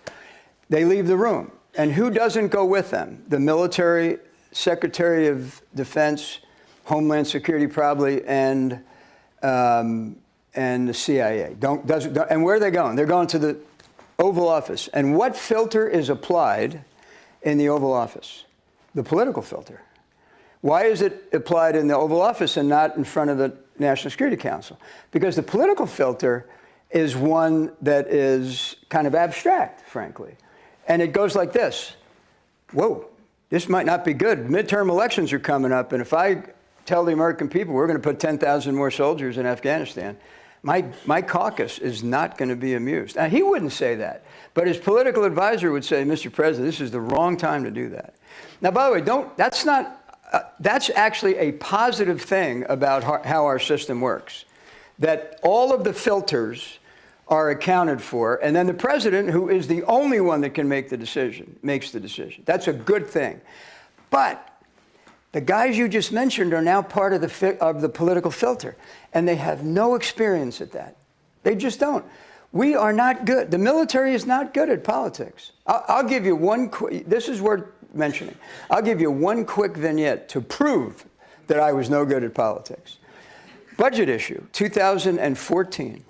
they leave the room. And who doesn't go with them? The military, Secretary of Defense, Homeland Security probably, and the CIA. And where are they going? They're going to the Oval Office. And what filter is applied in the Oval Office? The political filter. Why is it applied in the Oval Office and not in front of the National Security Council? Because the political filter is one that is kind of abstract, frankly. And it goes like this. Whoa, this might not be good. Midterm elections are coming up, and if I tell the American people we're going to put 10,000 more soldiers in Afghanistan, my caucus is not going to be amused. Now, he wouldn't say that, but his political advisor would say, Mr. President, this is the wrong time to do that. Now, by the way, that's actually a positive thing about how our system works, that all of the filters are accounted for, and then the president, who is the only one that can make the decision, makes the decision. That's a good thing. But the guys you just mentioned are now part of the political filter, and they have no experience at that. They just don't. We are not good. The military is not good at politics. I'll give you one this is worth mentioning. I'll give you one quick vignette to prove that I was no good at politics. Budget issue, 2014.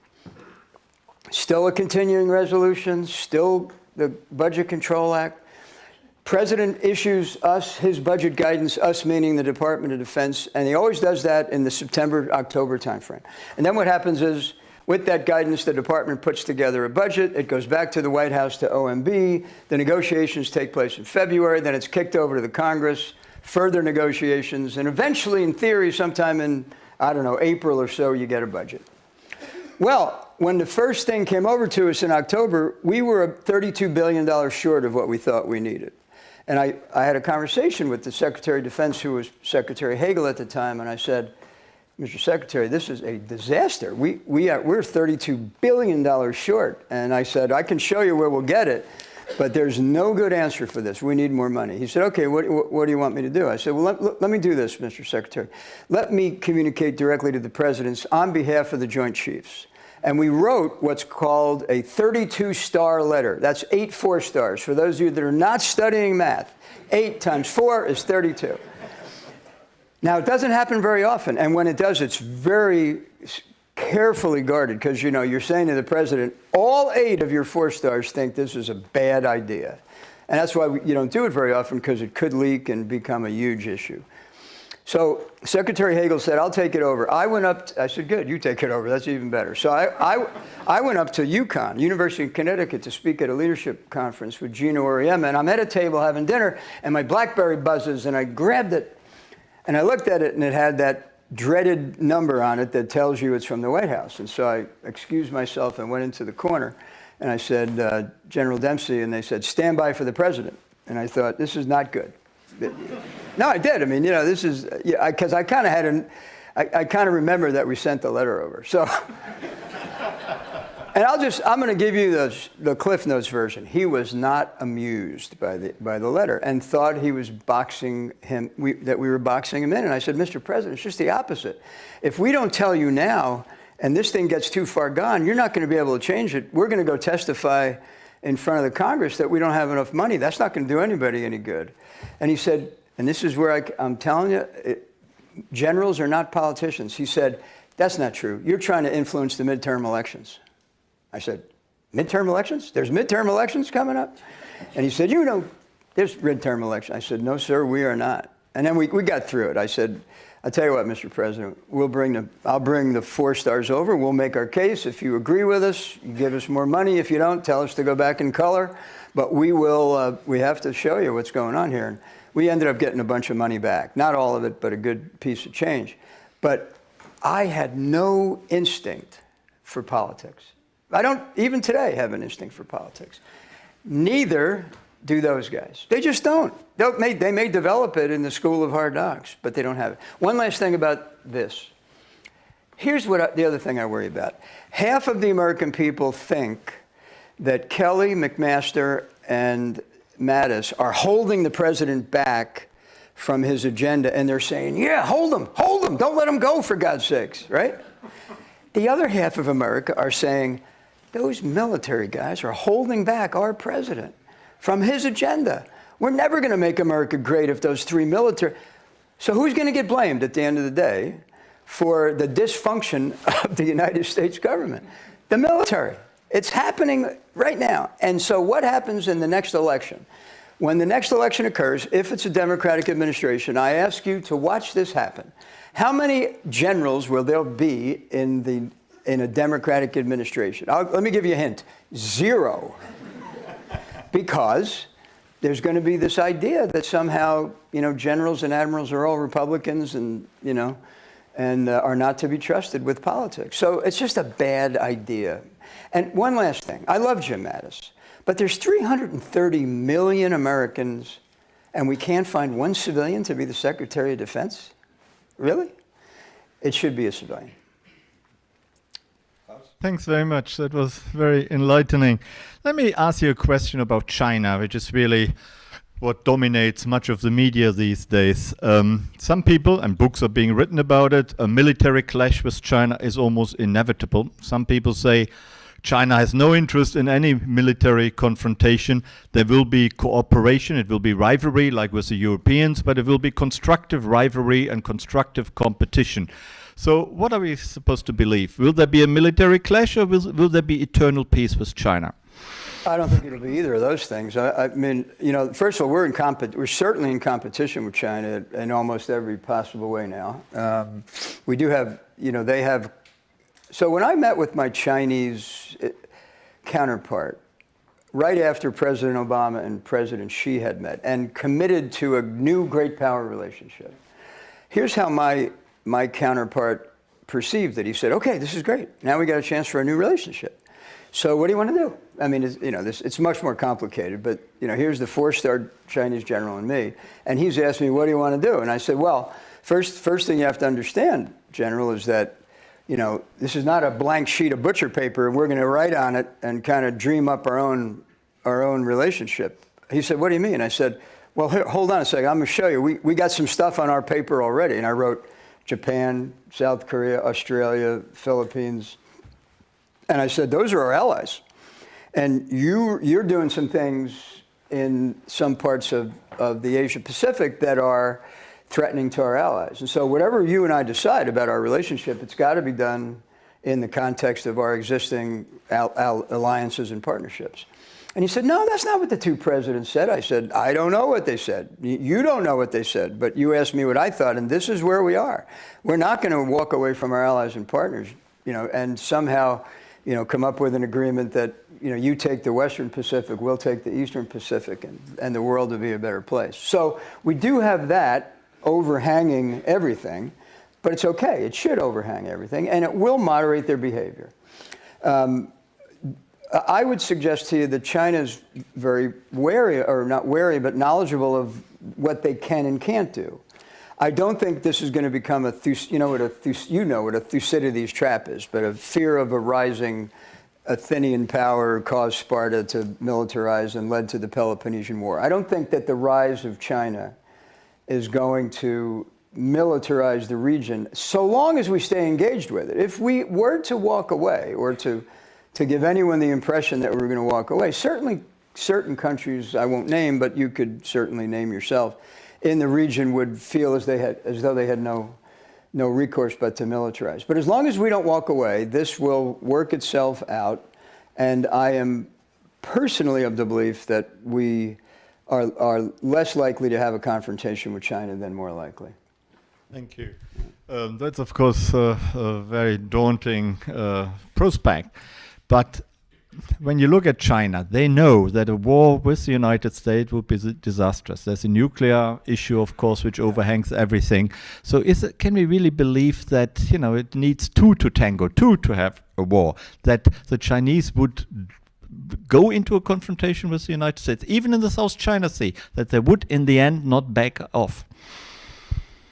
Still a continuing resolution, still the Budget Control Act. President issues us his budget guidance, us meaning the Department of Defense, and he always does that in the September-October timeframe. And then what happens is, with that guidance, the department puts together a budget. It goes back to the White House to OMB. The negotiations take place in February. Then it's kicked over to the Congress, further negotiations, and eventually, in theory, sometime in, I don't know, April or so, you get a budget. Well, when the first thing came over to us in October, we were $32 billion short of what we thought we needed. And I had a conversation with the Secretary of Defense, who was Secretary Hagel at the time, and I said, Mr. Secretary, this is a disaster. We're $32 billion short. And I said, I can show you where we'll get it, but there's no good answer for this. We need more money. He said, okay, what do you want me to do? I said, well, let me do this, Mr. Secretary. Let me communicate directly to the presidents on behalf of the Joint Chiefs. And we wrote what's called a 32-star letter. That's 8 4-stars. For those of you that are not studying math, 8 times 4 is 32. Now, it doesn't happen very often. And when it does, it's very carefully guarded because, you know, you're saying to the president, all 8 of your 4-stars think this is a bad idea. And that's why you don't do it very often because it could leak and become a huge issue. So Secretary Hagel said, I'll take it over. I went up, I said, good, you take it over. That's even better. So I went up to UConn, University of Connecticut, to speak at a leadership conference with Gino Auriemma. And I'm at a table having dinner, and my BlackBerry buzzes, and I grabbed it, and I looked at it, and it had that dreaded number on it that tells you it's from the White House. And so I excused myself and went into the corner, and I said, General Dempsey, and they said, stand by for the president. And I thought, this is not good. No, I did. I mean, you know, this is, because I kind of had I kind of remember that we sent the letter over. So, and I'm going to give you the Cliff Notes version. He was not amused by the letter and thought he was boxing him, that we were boxing him in. And I said, Mr. President, it's just the opposite. If we don't tell you now, and this thing gets too far gone, you're not going to be able to change it. We're going to go testify in front of the Congress that we don't have enough money. That's not going to do anybody any good. And he said, and this is where I'm telling you, generals are not politicians. He said, that's not true. You're trying to influence the midterm elections. I said, midterm elections? There's midterm elections coming up? And he said, you know, there's midterm elections. I said, no, sir, we are not. And then we got through it. I said, I'll tell you what, Mr. President, I'll bring the 4-stars over. We'll make our case. If you agree with us, you give us more money. If you don't, tell us to go back in color. But we have to show you what's going on here. And we ended up getting a bunch of money back. Not all of it, but a good piece of change. But I had no instinct for politics. I don't, even today, have an instinct for politics. Neither do those guys. They just don't. They may develop it in the school of hard knocks, but they don't have it. One last thing about this. Here's the other thing I worry about. Half of the American people think that Kelly, McMaster, and Mattis are holding the president back from his agenda, and they're saying, yeah, hold him, don't let him go, for God's sakes, right? The other half of America are saying, those military guys are holding back our president from his agenda. We're never going to make America great if those 3 military... So who's going to get blamed at the end of the day for the dysfunction of the United States government? The military. It's happening right now. And so what happens in the next election? When the next election occurs, if it's a Democratic administration, I ask you to watch this happen. How many generals will there be in a Democratic administration? Let me give you a hint. 0. Because there's going to be this idea that somehow, you know, generals and admirals are all Republicans and, you know, and are not to be trusted with politics. So it's just a bad idea. And one last thing. I love Jim Mattis, but there's 330 million Americans, and we can't find one civilian to be the Secretary of Defense? Really? It should be a civilian. Thanks very much. That was very enlightening. Let me ask you a question about China, which is really what dominates much of the media these days. Some people, and books are being written about it, a military clash with China is almost inevitable. Some people say China has no interest in any military confrontation. There will be cooperation, it will be rivalry like with the Europeans, but it will be constructive rivalry and constructive competition. So what are we supposed to believe? Will there be a military clash, or will there be eternal peace with China? I don't think it'll be either of those things. I mean, you know, first of all, we're certainly in competition with China in almost every possible way now. We do have, you know, they have. So when I met with my Chinese counterpart, right after President Obama and President Xi had met and committed to a new great power relationship, here's how my counterpart perceived it. He said, okay, this is great. Now we got a chance for a new relationship. So what do you want to do? I mean, it's much more complicated, but, you know, here's the 4-star Chinese general and me, and he's asked me, what do you want to do? And I said, well, first thing you have to understand General, is that, you know, this is not a blank sheet of butcher paper and we're going to write on it and kind of dream up our own relationship. He said, what do you mean? I said, well, here, hold on a second. I'm going to show you. We got some stuff on our paper already. And I wrote Japan, South Korea, Australia, Philippines. And I said, those are our allies. And you're doing some things in some parts of the Asia Pacific that are threatening to our allies. And so whatever you and I decide about our relationship, it's got to be done in the context of our existing alliances and partnerships. And he said, no, that's not what the two presidents said. I said, I don't know what they said. You don't know what they said, but you asked me what I thought, and this is where we are. We're not going to walk away from our allies and partners, you know, and somehow, you know, come up with an agreement that, you know, you take the Western Pacific, we'll take the Eastern Pacific, and the world will be a better place. So we do have that overhanging everything, but it's okay. It should overhang everything, and it will moderate their behavior. I would suggest to you that China's very wary, or not wary, but knowledgeable of what they can and can't do. I don't think this is going to become a what a Thucydides trap is, but a fear of a rising Athenian power caused Sparta to militarize and led to the Peloponnesian War. I don't think that the rise of China is going to militarize the region so long as we stay engaged with it. If we were to walk away, or to give anyone the impression that we're going to walk away, certainly certain countries I won't name, but you could certainly name yourself, in the region would feel as though they had no recourse but to militarize. But as long as we don't walk away, this will work itself out. And I am personally of the belief that we are less likely to have a confrontation with China than more likely. Thank you. That's, of course, a very daunting prospect. But when you look at China, they know that a war with the United States would be disastrous. There's a nuclear issue, of course, which overhangs everything. So can we really believe that, you know, it needs two to tango, two to have a war, that the Chinese would go into a confrontation with the United States, even in the South China Sea, that they would, in the end, not back off?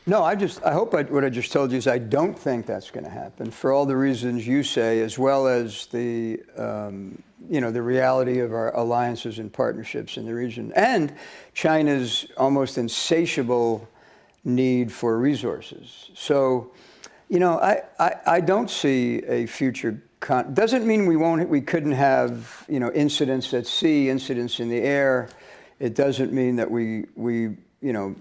No, I hope what I just told you is I don't think that's going to happen, for all the reasons you say, as well as the, the reality of our alliances and partnerships in the region, and China's almost insatiable need for resources. So, you know, I don't see a future. Doesn't mean we couldn't have, you know, incidents at sea, incidents in the air. It doesn't mean that you know,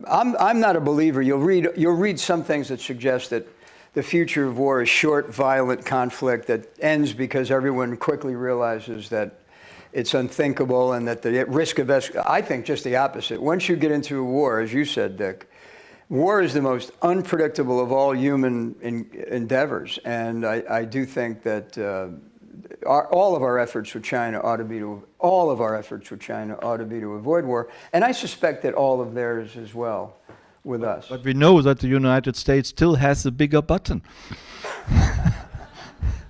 I'm not a believer. You'll read some things that suggest that the future of war is short, violent conflict that ends because everyone quickly realizes that it's unthinkable and that the risk of I think just the opposite. Once you get into a war, as you said, Dick, war is the most unpredictable of all human endeavors, and I do think that all of our efforts with China ought to be to avoid war, and I suspect that all of theirs as well with us. But we know that the United States still has a bigger button.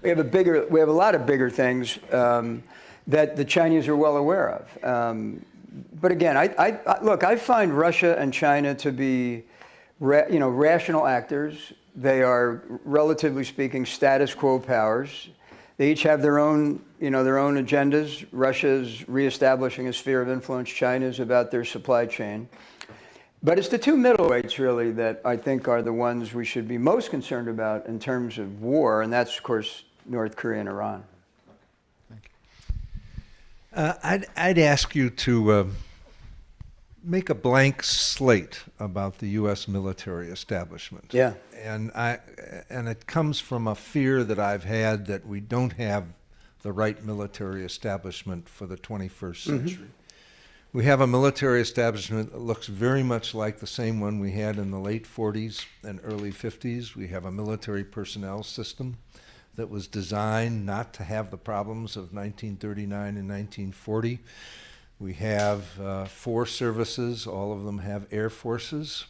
We have a lot of bigger things that the Chinese are well aware of. But again, I find Russia and China to be rational actors. They are, relatively speaking, status quo powers. They each have their own agendas. Russia's reestablishing a sphere of influence. China's about their supply chain. But it's the two middleweights, really, that I think are the ones we should be most concerned about in terms of war, and that's, of course, North Korea and Iran. Thank you. I'd ask you to make a blank slate about the U.S. military establishment. Yeah. And it comes from a fear that I've had that we don't have the right military establishment for the 21st century. Mm-hmm. We have a military establishment that looks very much like the same one we had in the late 40s and early 50s. We have a military personnel system that was designed not to have the problems of 1939 and 1940. We have 4 services. All of them have air forces.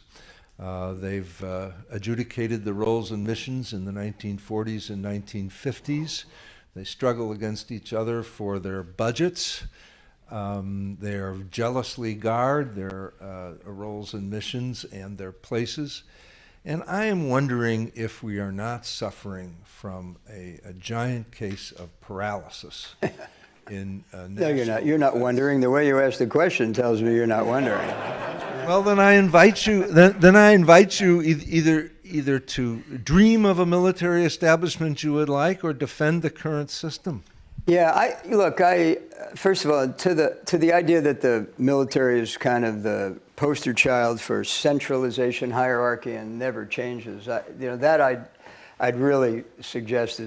They've adjudicated the roles and missions in the 1940s and 1950s. They struggle against each other for their budgets. They're jealously guard their roles and missions and their places. And I am wondering if we are not suffering from a giant case of paralysis in No, you're not. You're not wondering. The way you asked the question tells me you're not wondering. Well, then I invite you. Then I invite you either to dream of a military establishment you would like, or defend the current system. Yeah, first of all, to the idea that the military is kind of the poster child for centralization, hierarchy, and never changes. That I'd really suggest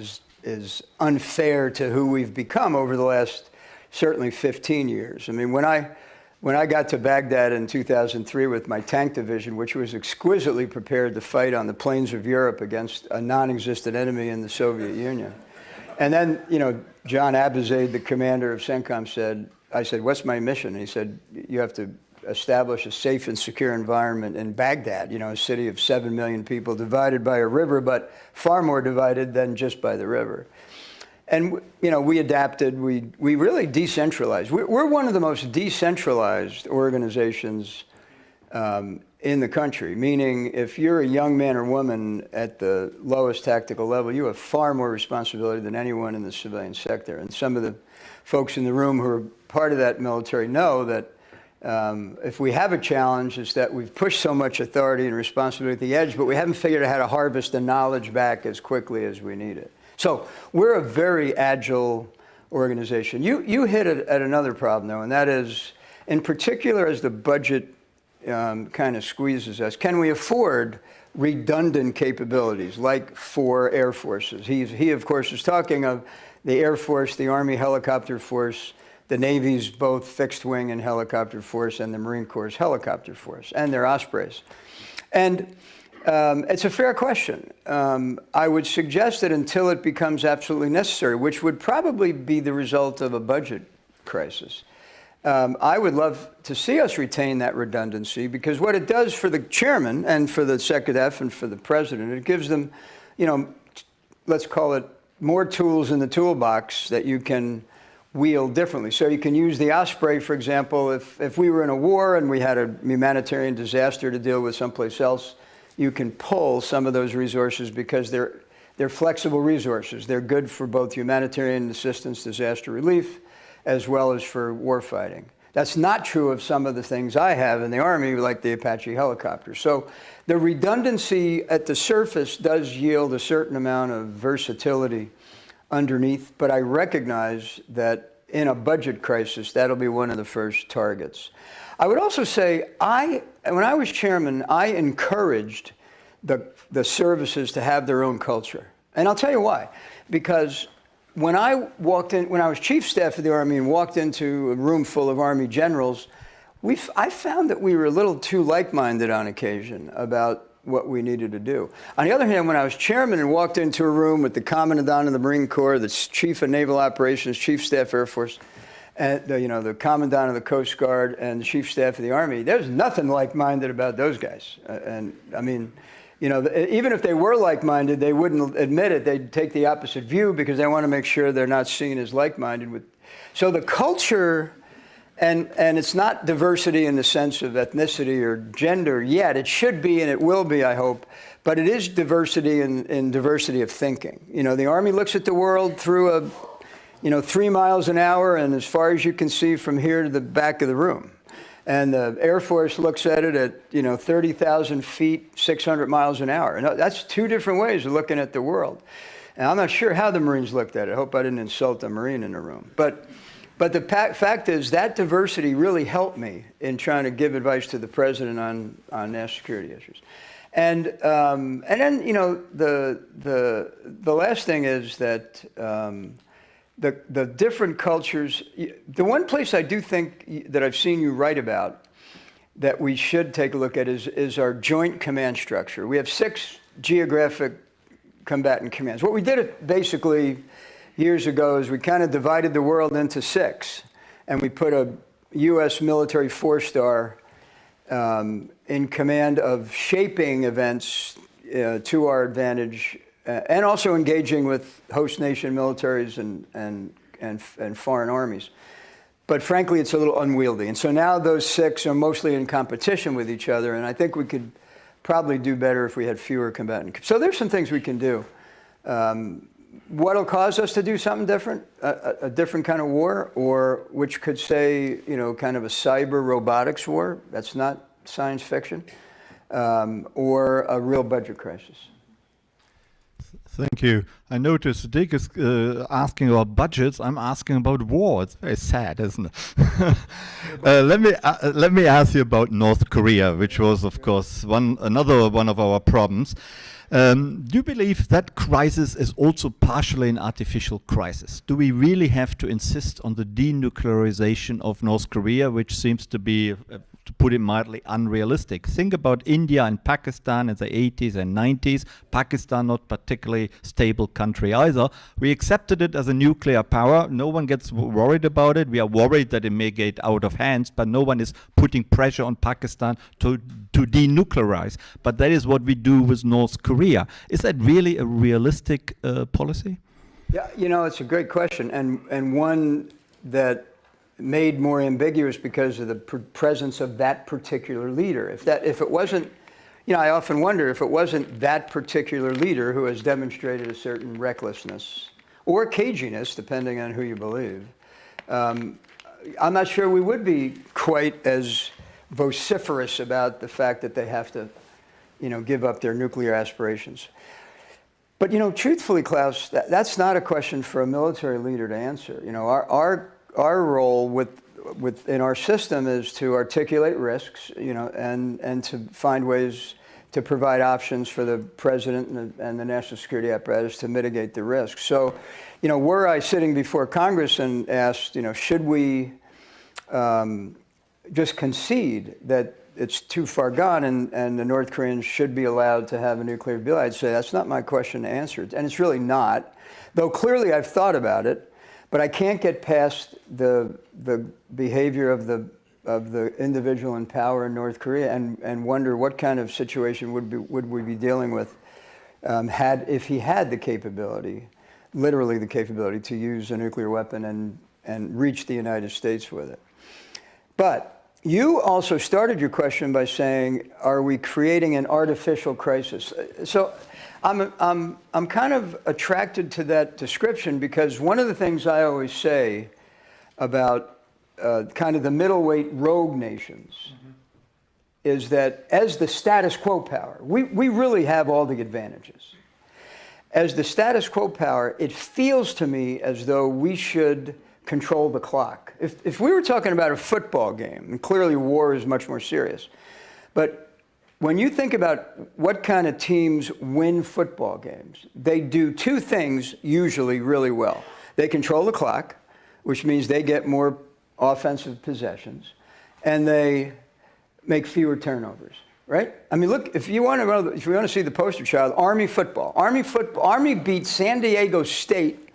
is unfair to who we've become over the last certainly 15 years. I mean, when I got to Baghdad in 2003 with my tank division, which was exquisitely prepared to fight on the plains of Europe against a non-existent enemy in the Soviet Union. And then, John Abizaid, the commander of CENTCOM, I said, what's my mission? And he said, you have to establish a safe and secure environment in Baghdad, a city of 7 million people divided by a river, but far more divided than just by the river. And, we adapted, we really decentralized. We're one of the most decentralized organizations in the country, meaning if you're a young man or woman at the lowest tactical level, you have far more responsibility than anyone in the civilian sector. And some of the folks in the room who are part of that military know that if we have a challenge, it's that we've pushed so much authority and responsibility at the edge, but we haven't figured out how to harvest the knowledge back as quickly as we need it. So we're a very agile organization. You hit at another problem, though, and that is, in particular, as the budget kind of squeezes us, can we afford redundant capabilities like 4 air forces? He of course, is talking of the Air Force, the Army Helicopter Force, the Navy's both fixed wing and helicopter force, and the Marine Corps' helicopter force, and their Ospreys. And it's a fair question. I would suggest that until it becomes absolutely necessary, which would probably be the result of a budget crisis, I would love to see us retain that redundancy, because what it does for the chairman and for the SecDef and for the president, it gives them, let's call it more tools in the toolbox that you can wield differently. So you can use the Osprey, for example, if we were in a war and we had a humanitarian disaster to deal with someplace else, you can pull some of those resources because they're flexible resources. They're good for both humanitarian assistance, disaster relief, as well as for warfighting. That's not true of some of the things I have in the Army, like the Apache helicopter. So the redundancy at the surface does yield a certain amount of versatility underneath, but I recognize that in a budget crisis, that'll be one of the first targets. I would also say, when I was chairman, I encouraged the services to have their own culture. And I'll tell you why. Because when I was chief staff of the Army and walked into a room full of Army generals, I found that we were a little too like-minded on occasion about what we needed to do. On the other hand, when I was chairman and walked into a room with the Commandant of the Marine Corps, the Chief of Naval Operations, Chief Staff Air Force, and the Commandant of the Coast Guard, and the Chief Staff of the Army, there's nothing like-minded about those guys. And I mean, even if they were like-minded, they wouldn't admit it. They'd take the opposite view because they want to make sure they're not seen as like-minded. So the culture, and it's not diversity in the sense of ethnicity or gender yet. It should be, and it will be, I hope. But it is diversity in diversity of thinking. The Army looks at the world through 3 miles an hour and as far as you can see from here to the back of the room. And the Air Force looks at it at 30,000 feet, 600 miles an hour. And that's 2 different ways of looking at the world. And I'm not sure how the Marines looked at it. I hope I didn't insult a Marine in the room. But the fact is that diversity really helped me in trying to give advice to the president on national security issues. And then the last thing is that the different cultures. The one place I do think that I've seen you write about that we should take a look at is our joint command structure. We have 6 geographic combatant commands. What we did basically years ago is we kind of divided the world into 6, and we put a U.S. military 4-star in command of shaping events to our advantage, and also engaging with host nation militaries and foreign armies. But frankly, it's a little unwieldy. And so now those 6 are mostly in competition with each other, and I think we could probably do better if we had fewer combatants. So there's some things we can do. What'll cause us to do something different, a different kind of war, or which could say, kind of a cyber robotics war, that's not science fiction, or a real budget crisis. Thank you. I noticed Dick is asking about budgets. I'm asking about war. It's very sad, isn't it? Let me ask you about North Korea, which was, of course, another one of our problems. Do you believe that crisis is also partially an artificial crisis? Do we really have to insist on the denuclearization of North Korea, which seems to be, to put it mildly, unrealistic? Think about India and Pakistan in the 80s and 90s. Pakistan, not particularly stable country either. We accepted it as a nuclear power. No one gets worried about it. We are worried that it may get out of hands, but no one is putting pressure on Pakistan to denuclearize. But that is what we do with North Korea. Is that really a realistic policy? Yeah, it's a great question, and one that made more ambiguous because of the presence of that particular leader. If it wasn't, I often wonder if it wasn't that particular leader who has demonstrated a certain recklessness or caginess, depending on who you believe. I'm not sure we would be quite as vociferous about the fact that they have to, give up their nuclear aspirations. But truthfully, Klaus, that's not a question for a military leader to answer. Our role within our system is to articulate risks, and to find ways to provide options for the president and the national security apparatus to mitigate the risks. So, were I sitting before Congress and asked, should we just concede that it's too far gone and the North Koreans should be allowed to have a nuclear deal, I'd say that's not my question to answer. And it's really not, though clearly I've thought about it, but I can't get past the behavior of the individual in power in North Korea and wonder what kind of situation would we be dealing with if he had the capability, literally the capability, to use a nuclear weapon and reach the United States with it. But you also started your question by saying, are we creating an artificial crisis? So I'm kind of attracted to that description because one of the things I always say about kind of the middleweight rogue nations is that as the status quo power, we really have all the advantages. As the status quo power, it feels to me as though we should control the clock. If we were talking about a football game, and clearly war is much more serious, but when you think about what kind of teams win football games, they do two things usually really well. They control the clock, which means they get more offensive possessions, and they make fewer turnovers, right? I mean, look, if you want to see the poster child, Army football. Army beat San Diego State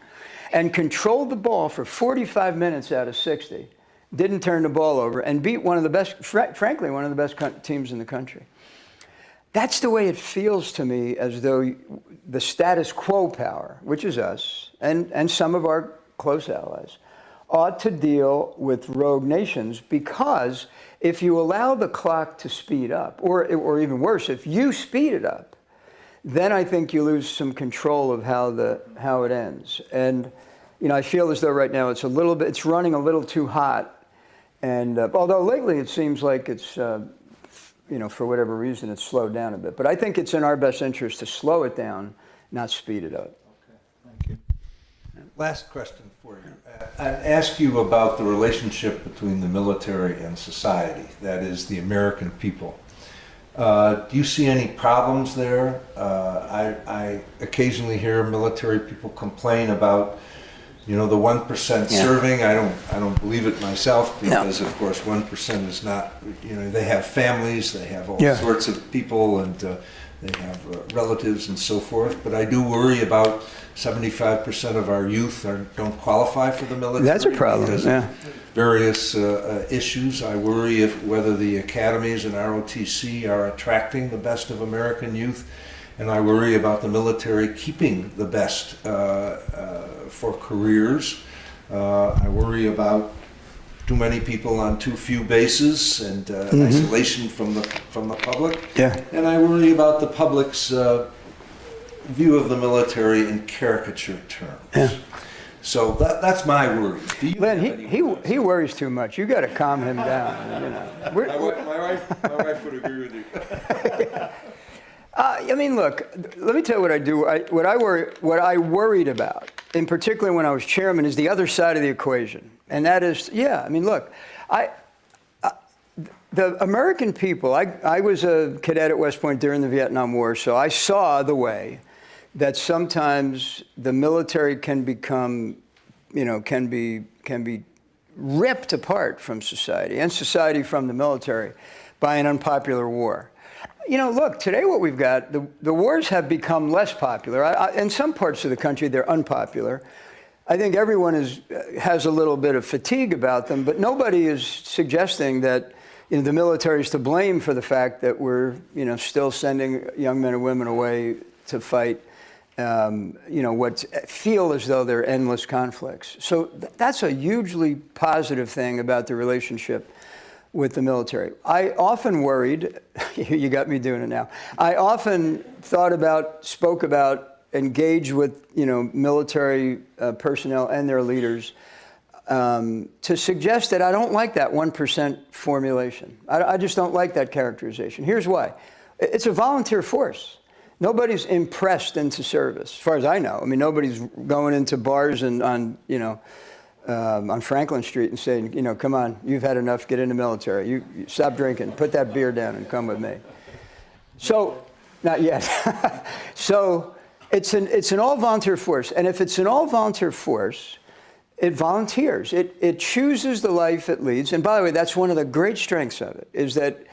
and controlled the ball for 45 minutes out of 60, didn't turn the ball over, and beat one of the best, frankly, one of the best teams in the country. That's the way it feels to me, as though the status quo power, which is us, and some of our close allies, ought to deal with rogue nations, because if you allow the clock to speed up, or even worse, if you speed it up, then I think you lose some control of how it ends. And I feel as though right now it's running a little too hot. And although lately it seems like it's, for whatever reason, it's slowed down a bit. But I think it's in our best interest to slow it down, not speed it up. Okay, thank you. Last question for you. I'd ask you about the relationship between the military and society, that is, the American people. Do you see any problems there? I occasionally hear military people complain about, the 1% serving. I don't believe it myself because, of course, 1% is not. They have families, they have all sorts of people, and they have relatives and so forth. But I do worry about 75% of our youth don't qualify for the military. That's a problem. Because of various issues. I worry whether the academies and ROTC are attracting the best of American youth, and I worry about the military keeping the best for careers. I worry about too many people on too few bases and isolation from the public. Yeah. And I worry about the public's view of the military in caricature terms. Yeah. So that's my worry. Do you Len, have any worries? he worries too much. You got to calm him down. You know. My wife would agree with you. I mean, look. Let me tell you what I do. What I worried about, in particular when I was chairman, is the other side of the equation, and that is, yeah. I mean, look, the American people. I was a cadet at West Point during the Vietnam War, so I saw the way that sometimes the military can become, can be ripped apart from society and society from the military by an unpopular war. Look, today what we've got, the wars have become less popular. In some parts of the country, they're unpopular. I think everyone has a little bit of fatigue about them, but nobody is suggesting that the military is to blame for the fact that we're, still sending young men and women away to fight what feel as though they're endless conflicts. So that's a hugely positive thing about the relationship with the military. I often worried, you got me doing it now, I often spoke about, engaged with, military personnel and their leaders to suggest that I don't like that 1% formulation. I just don't like that characterization. Here's why. It's a volunteer force. Nobody's impressed into service, as far as I know. I mean, nobody's going into bars and on Franklin Street and saying, come on, you've had enough, get in the military. You stop drinking, put that beer down and come with me. So, not yet. So, it's an all-volunteer force. And if it's an all-volunteer force, it volunteers. It chooses the life it leads. And by the way, that's one of the great strengths of it, is that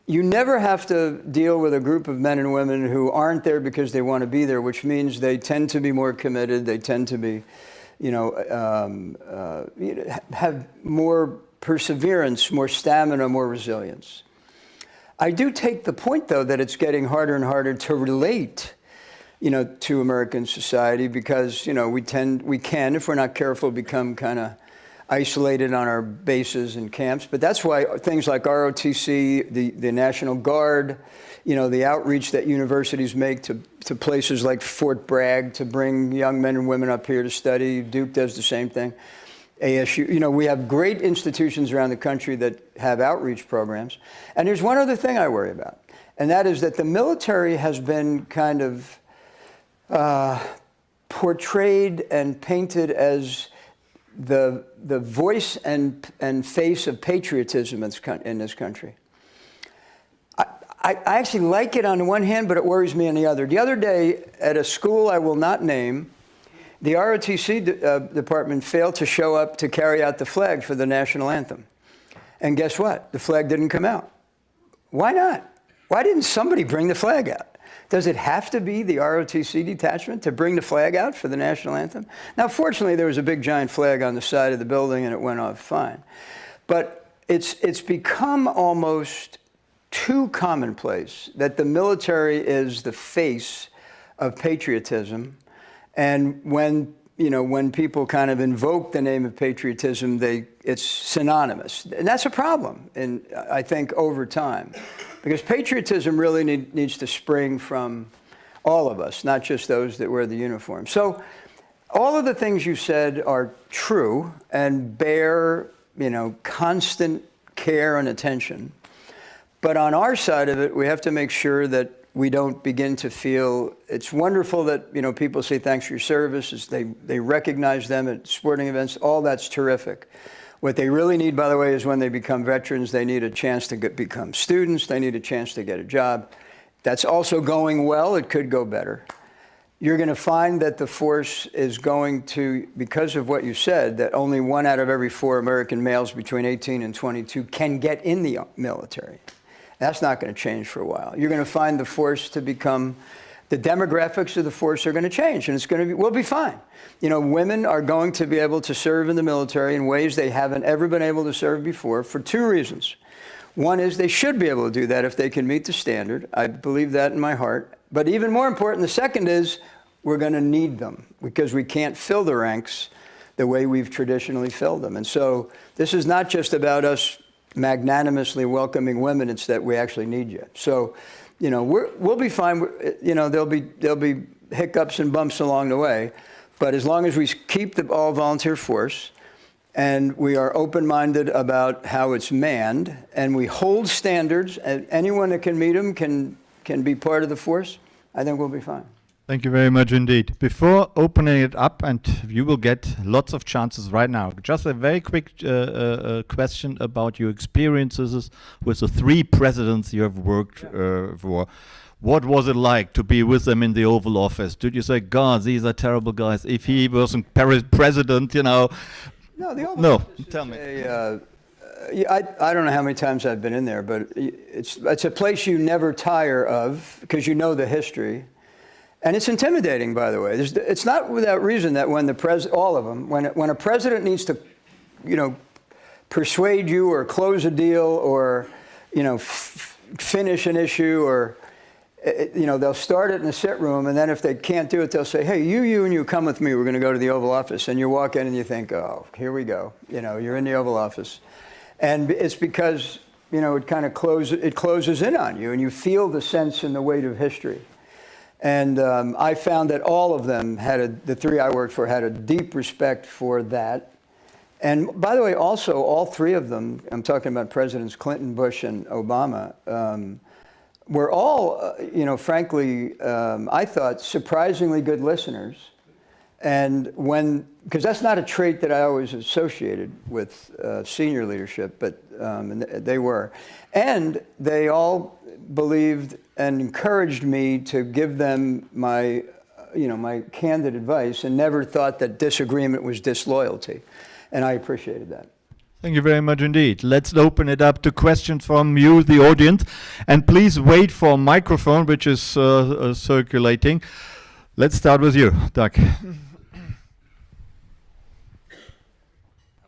you never have to deal with a group of men and women who aren't there because they want to be there, which means they tend to be more committed. They tend to be, have more perseverance, more stamina, more resilience. I do take the point, though, that it's getting harder and harder to relate, to American society because, we can, if we're not careful, become kind of isolated on our bases and camps. But that's why things like ROTC, the National Guard, the outreach that universities make to places like Fort Bragg to bring young men and women up here to study. Duke does the same thing. ASU, we have great institutions around the country that have outreach programs. And there's one other thing I worry about, and that is that the military has been kind of portrayed and painted as the voice and face of patriotism in this country. I actually like it on the one hand, but it worries me on the other. The other day, at a school I will not name, the ROTC department failed to show up to carry out the flag for the national anthem. And guess what? The flag didn't come out. Why not? Why didn't somebody bring the flag out? Does it have to be the ROTC detachment to bring the flag out for the national anthem? Now, fortunately, there was a big giant flag on the side of the building and it went off fine. But it's become almost too commonplace that the military is the face of patriotism. And when people kind of invoke the name of patriotism, it's synonymous. And that's a problem, I think, over time. Because patriotism really needs to spring from all of us, not just those that wear the uniform. So all of the things you said are true and bear, constant care and attention. But on our side of it, we have to make sure that we don't begin to feel, it's wonderful that, people say thanks for your service, they recognize them at sporting events, all that's terrific. What they really need, by the way, is when they become veterans, they need a chance to become students, they need a chance to get a job. That's also going well, it could go better. You're going to find that the force is going to, because of what you said, that only 1 out of every 4 American males between 18 and 22 can get in the military. That's not going to change for a while. You're going to find the force to become, the demographics of the force are going to change, and we'll be fine. Women are going to be able to serve in the military in ways they haven't ever been able to serve before for 2 reasons. One is they should be able to do that if they can meet the standard. I believe that in my heart. But even more important, the second is we're going to need them because we can't fill the ranks the way we've traditionally filled them. And so this is not just about us magnanimously welcoming women, it's that we actually need you. So, you know, we'll be fine. You know, there'll be hiccups and bumps along the way, but as long as we keep the all-volunteer force and we are open-minded about how it's manned and we hold standards, and anyone that can meet them can be part of the force, I think we'll be fine. Thank you very much indeed. Before opening it up, and you will get lots of chances right now, just a very quick question about your experiences with the 3 presidents you have worked for. What was it like to be with them in the Oval Office? Did you say, God, these are terrible guys? If he wasn't president, you know. No, the Oval Office tell me. I don't know how many times I've been in there, but it's a place you never tire of because you know the history. And it's intimidating, by the way. It's not without reason that when all of them, when a president needs to, you know, persuade you or close a deal or, you know, finish an issue or, you know, they'll start it in the sit room, and then if they can't do it, they'll say, hey, you and you come with me. We're going to go to the Oval Office. And you walk in and you think, oh, here we go. You know, you're in the Oval Office. And it's because, you know, it kind of closes in on you, and you feel the sense and the weight of history. And I found that all of them the 3 I worked for had a deep respect for that. And by the way, also all 3 of them, I'm talking about Presidents Clinton, Bush, and Obama, were all, you know, frankly, I thought surprisingly good listeners. And because that's not a trait that I always associated with senior leadership, but they were. And they all believed and encouraged me to give them my candid advice, and never thought that disagreement was disloyalty. And I appreciated that. Thank you very much indeed. Let's open it up to questions from you, the audience. And please wait for a microphone, which is circulating. Let's start with you, Doug.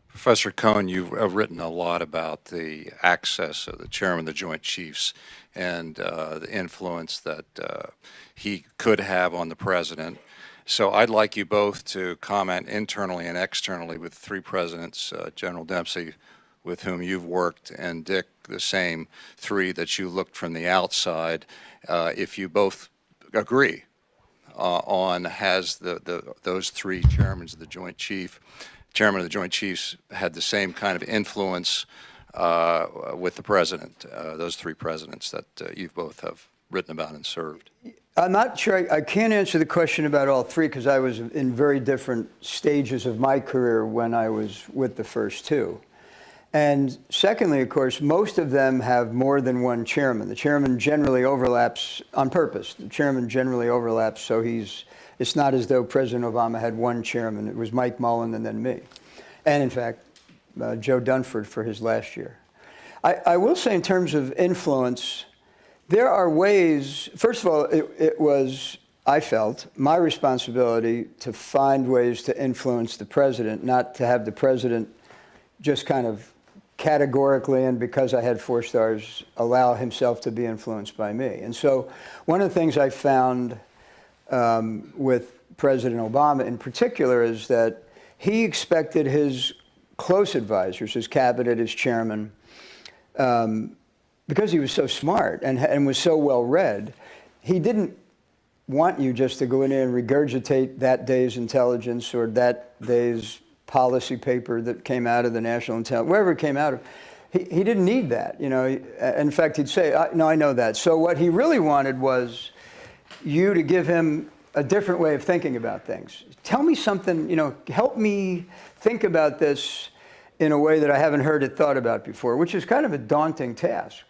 Professor Kohn, you've written a lot about the access of the chairman of the Joint Chiefs and the influence that he could have on the president. So I'd like you both to comment internally and externally with 3 presidents, General Dempsey, with whom you've worked, and Dick, the same 3 that you looked from the outside, if you both agree on has those 3 chairmen of the Joint Chiefs had the same kind of influence with the president, those 3 presidents that you both have written about and served? I'm not sure. I can't answer the question about all 3 because I was in very different stages of my career when I was with the first 2. And secondly, of course, most of them have more than one chairman. The chairman generally overlaps on purpose. The chairman generally overlaps, so it's not as though President Obama had one chairman. It was Mike Mullen and then me. And in fact, Joe Dunford for his last year. I will say in terms of influence, there are ways. First of all, it was, I felt, my responsibility to find ways to influence the president, not to have the president just kind of categorically, and because I had 4 stars, allow himself to be influenced by me. And so one of the things I found with President Obama in particular is that he expected his close advisors, his cabinet, his chairman, because he was so smart and was so well read, he didn't want you just to go in there and regurgitate that day's intelligence or that day's policy paper that came out of the National Intelligence, wherever it came out of. He didn't need that, you know. In fact, he'd say, no, I know that. So what he really wanted was you to give him a different way of thinking about things. Tell me something, you know, help me think about this in a way that I haven't heard it thought about before, which is kind of a daunting task.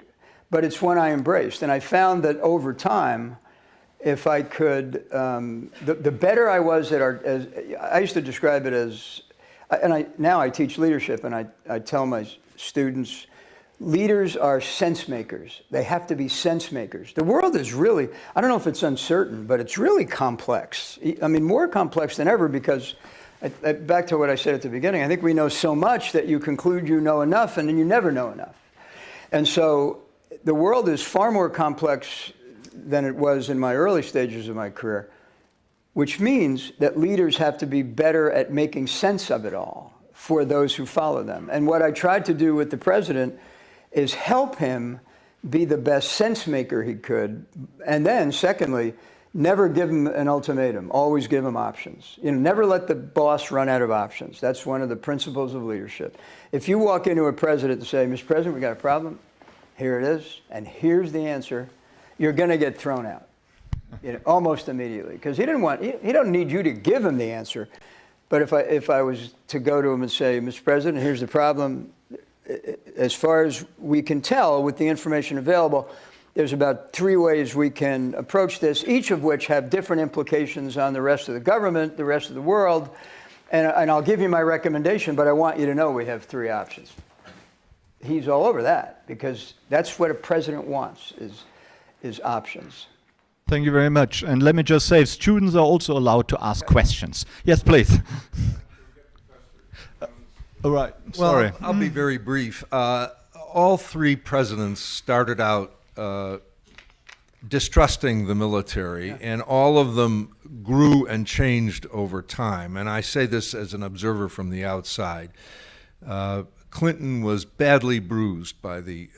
But it's one I embraced. And I found that over time, if I could, the better I was at I used to describe it as, now I teach leadership, and I tell my students, leaders are sense makers. They have to be sense makers. The world is really, I don't know if it's uncertain, but it's really complex. I mean, more complex than ever because, back to what I said at the beginning, I think we know so much that you conclude you know enough and then you never know enough. And so the world is far more complex than it was in my early stages of my career. which means that leaders have to be better at making sense of it all for those who follow them. And what I tried to do with the president is help him be the best sense maker he could. And then secondly, never give him an ultimatum, always give him options. Never let the boss run out of options. That's one of the principles of leadership. If you walk into a president and say, Mr. President, we got a problem, here it is, and here's the answer, you're gonna get thrown out. Almost immediately, because he don't need you to give him the answer. But if I was to go to him and say, Mr. President, here's the problem, as far as we can tell with the information available, there's about 3 ways we can approach this, each of which have different implications on the rest of the government, the rest of the world, and I'll give you my recommendation, but I want you to know we have 3 options. He's all over that, because that's what a president wants, is options. Thank you very much. And let me just say, students are also allowed to ask questions. Yes, please. All right, sorry. Well, I'll be very brief. All 3 presidents started out distrusting the military, and all of them grew and changed over time. And I say this as an observer from the outside. Clinton was badly bruised by the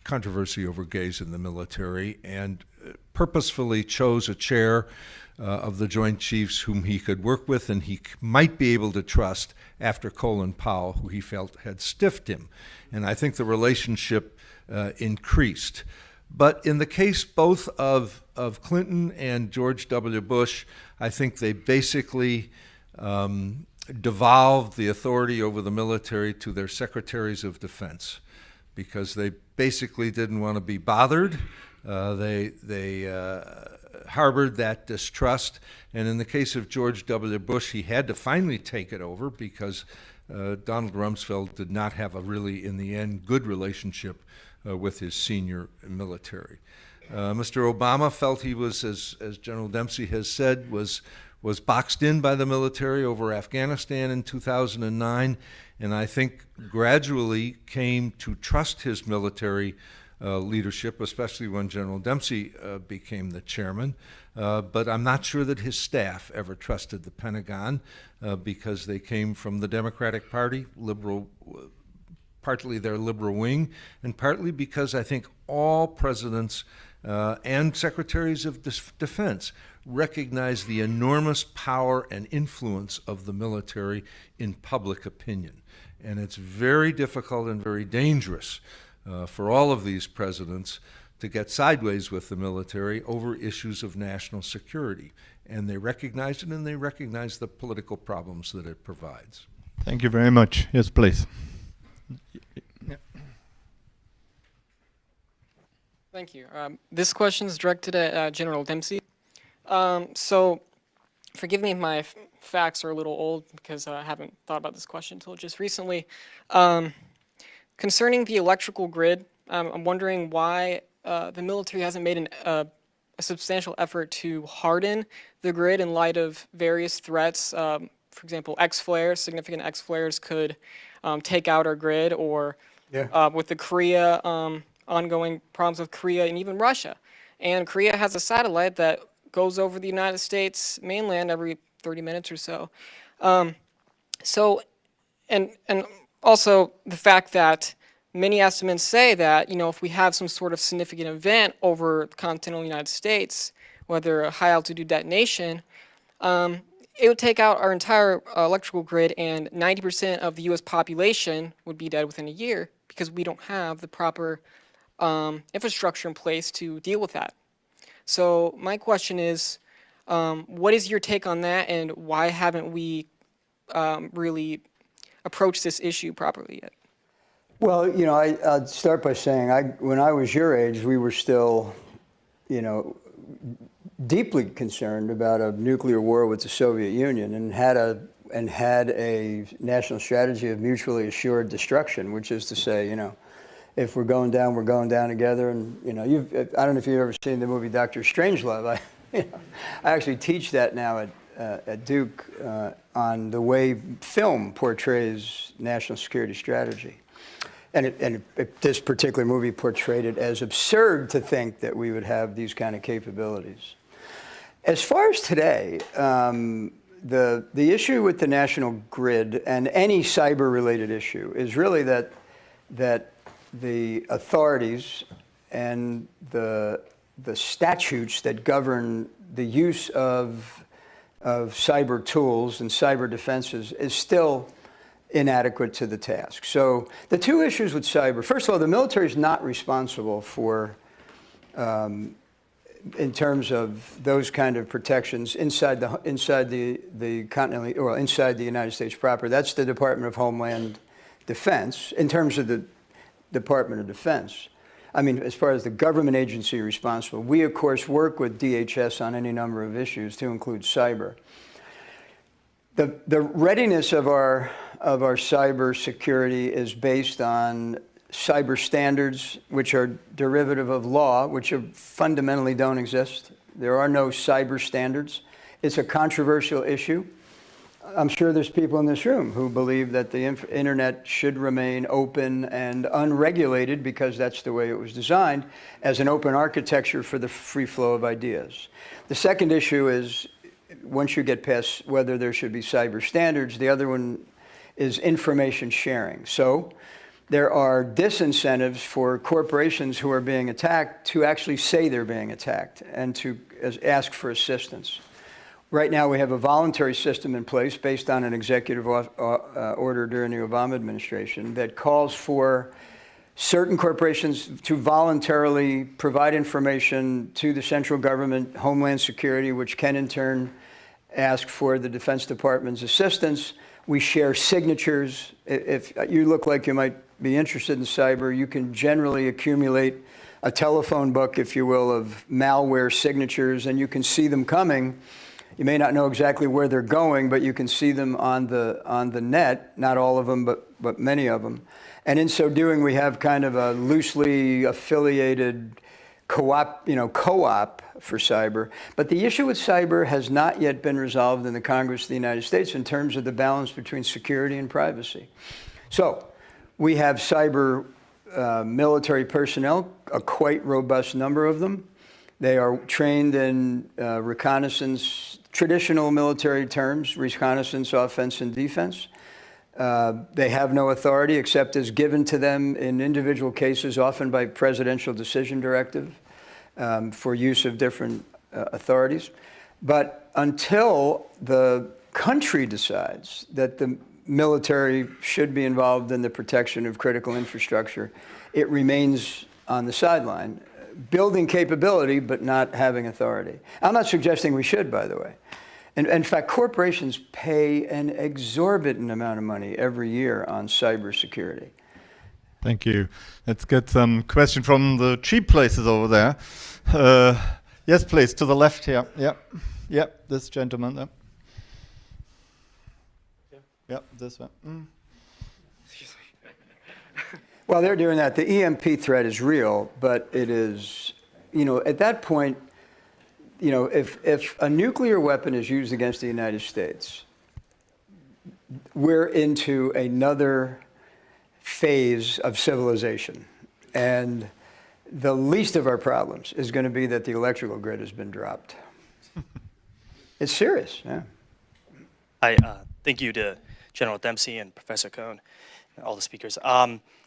controversy over gays in the military, and purposefully chose a chair of the Joint Chiefs whom he could work with and he might be able to trust after Colin Powell, who he felt had stiffed him. And I think the relationship increased. But in the case both of Clinton and George W. Bush, I think they basically devolved the authority over the military to their secretaries of defense, because they basically didn't want to be bothered. They harbored that distrust, and in the case of George W. Bush, he had to finally take it over because Donald Rumsfeld did not have a really, in the end, good relationship with his senior military. Mr. Obama felt he was, as General Dempsey has said, was boxed in by the military over Afghanistan in 2009, and I think gradually came to trust his military leadership, especially when General Dempsey became the chairman. But I'm not sure that his staff ever trusted the Pentagon because they came from the Democratic Party, liberal, partly their liberal wing, and partly because I think all presidents and secretaries of defense recognize the enormous power and influence of the military in public opinion. And it's very difficult and very dangerous for all of these presidents to get sideways with the military over issues of national security. And they recognize it, and they recognize the political problems that it provides. Thank you very much. Yes, please. Thank you. This question is directed at General Dempsey. So forgive me if my facts are a little old because I haven't thought about this question until just recently. Concerning the electrical grid, I'm wondering why the military hasn't made a substantial effort to harden the grid in light of various threats. For example, X-flares, significant X-flares could take out our grid, or with the Korea, ongoing problems with Korea and even Russia. And Korea has a satellite that goes over the United States mainland every 30 minutes or so. And also the fact that many estimates say that, if we have some sort of significant event over the continental United States, whether a high altitude detonation, it would take out our entire electrical grid, and 90% of the US population would be dead within a year because we don't have the proper infrastructure in place to deal with that. So my question is, what is your take on that, and why haven't we really approached this issue properly yet? Well, I'd start by saying, when I was your age, we were still, deeply concerned about a nuclear war with the Soviet Union, and had a national strategy of mutually assured destruction, which is to say, if we're going down together. And I don't know if you've ever seen the movie Dr. Strangelove. I actually teach that now at Duke on the way film portrays national security strategy. And this particular movie portrayed it as absurd to think that we would have these kind of capabilities. As far as today, the issue with the national grid and any cyber-related issue is really that the authorities and the statutes that govern the use of cyber tools and cyber defenses is still inadequate to the task. So the two issues with cyber, first of all, the military is not responsible for, in terms of those kind of protections inside the continental, or inside the United States proper. That's the Department of Homeland Defense, in terms of the Department of Defense. I mean, as far as the government agency responsible, we of course work with DHS on any number of issues, to include cyber. The readiness of our cyber security is based on cyber standards, which are derivative of law, which fundamentally don't exist. There are no cyber standards. It's a controversial issue. I'm sure there's people in this room who believe that the internet should remain open and unregulated because that's the way it was designed, as an open architecture for the free flow of ideas. The second issue is, once you get past whether there should be cyber standards, the other one is information sharing. So there are disincentives for corporations who are being attacked to actually say they're being attacked and to ask for assistance. Right now we have a voluntary system in place based on an executive order during the Obama administration that calls for certain corporations to voluntarily provide information to the central government, Homeland Security, which can in turn ask for the Defense Department's assistance. We share signatures. If you look like you might be interested in cyber, you can generally accumulate a telephone book, if you will, of malware signatures, and you can see them coming. You may not know exactly where they're going, but you can see them on the net, not all of them, but many of them. And in so doing, we have kind of a loosely affiliated co-op for cyber. But the issue with cyber has not yet been resolved in the Congress of the United States in terms of the balance between security and privacy. So we have cyber military personnel, a quite robust number of them. They are trained in reconnaissance, traditional military terms, reconnaissance, offense, and defense. They have no authority except as given to them in individual cases, often by presidential decision directive, for use of different authorities. But until the country decides that the military should be involved in the protection of critical infrastructure, it remains on the sideline, building capability but not having authority. I'm not suggesting we should, by the way. In fact, corporations pay an exorbitant amount of money every year on cybersecurity. Thank you. Let's get some question from the cheap places over there. Yes, please, to the left here. Yep, this gentleman there. Yep, this one. Well, they're doing that. The EMP threat is real, but it is, at that point, if a nuclear weapon is used against the United States, we're into another phase of civilization. And the least of our problems is going to be that the electrical grid has been dropped. It's serious, yeah. Thank you to General Dempsey and Professor Kohn and all the speakers.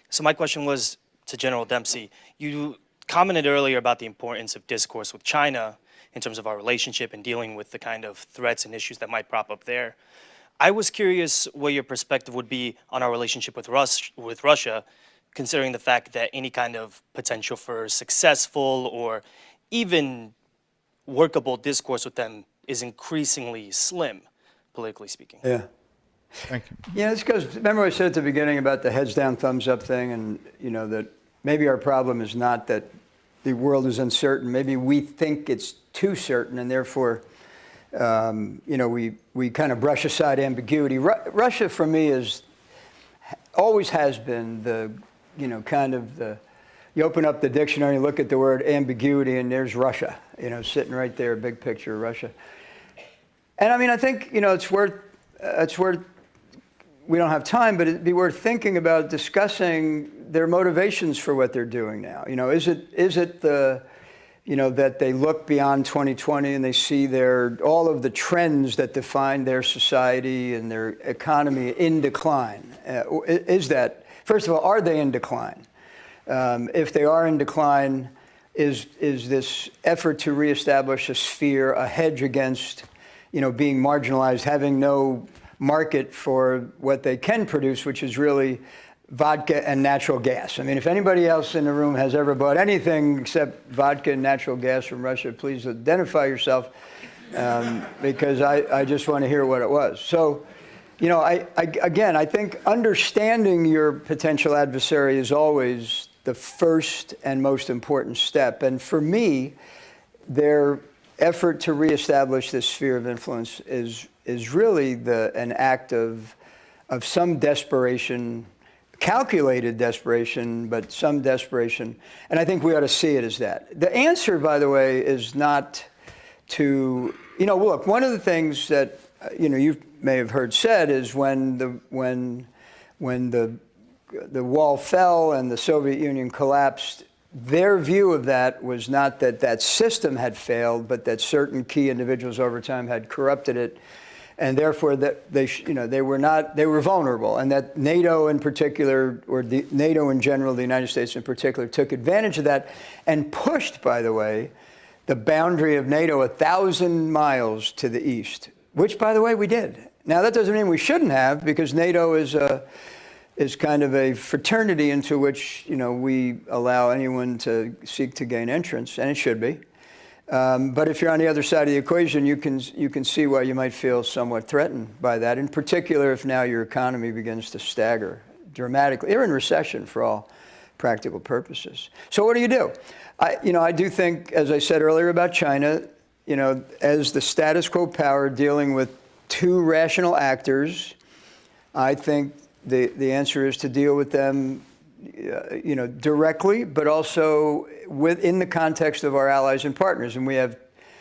So my question was to General Dempsey. You commented earlier about the importance of discourse with China in terms of our relationship and dealing with the kind of threats and issues that might prop up there. I was curious what your perspective would be on our relationship with Russia, considering the fact that any kind of potential for successful or even workable discourse with them is increasingly slim, politically speaking. Yeah. Thank you. Yeah, this goes, remember I said at the beginning about the heads down, thumbs up thing, and that maybe our problem is not that the world is uncertain. Maybe we think it's too certain, and therefore, we kind of brush aside ambiguity. Russia, for me, always has been the, you open up the dictionary, you look at the word ambiguity, and there's Russia, sitting right there, big picture of Russia. And I mean, I think, it's worth, we don't have time, but it'd be worth thinking about discussing their motivations for what they're doing now. Is it the that they look beyond 2020 and they see all of the trends that define their society and their economy in decline. First of all, are they in decline? If they are in decline, is this effort to reestablish a sphere, a hedge against, being marginalized, having no market for what they can produce, which is really vodka and natural gas. I mean, if anybody else in the room has ever bought anything except vodka and natural gas from Russia, please identify yourself, because I just want to hear what it was. So, I think understanding your potential adversary is always the first and most important step. And for me, their effort to reestablish this sphere of influence is really an act of some desperation, calculated desperation, but some desperation. And I think we ought to see it as that. The answer, by the way, is not to, look, one of the things that, you may have heard said is when the wall fell and the Soviet Union collapsed, their view of that was not that system had failed, but that certain key individuals over time had corrupted it. And therefore, that they were vulnerable, and that NATO in particular, or NATO in general, the United States in particular, took advantage of that and pushed, by the way, the boundary of NATO 1,000 miles to the east, which, by the way, we did. Now, that doesn't mean we shouldn't have, because NATO is kind of a fraternity into which we allow anyone to seek to gain entrance, and it should be. But if you're on the other side of the equation, you can see why you might feel somewhat threatened by that. In particular, if now your economy begins to stagger dramatically. They're in recession for all practical purposes. So what do? I do think, as I said earlier about China, as the status quo power dealing with two rational actors, I think the answer is to deal with them directly, but also within the context of our allies and partners. And we have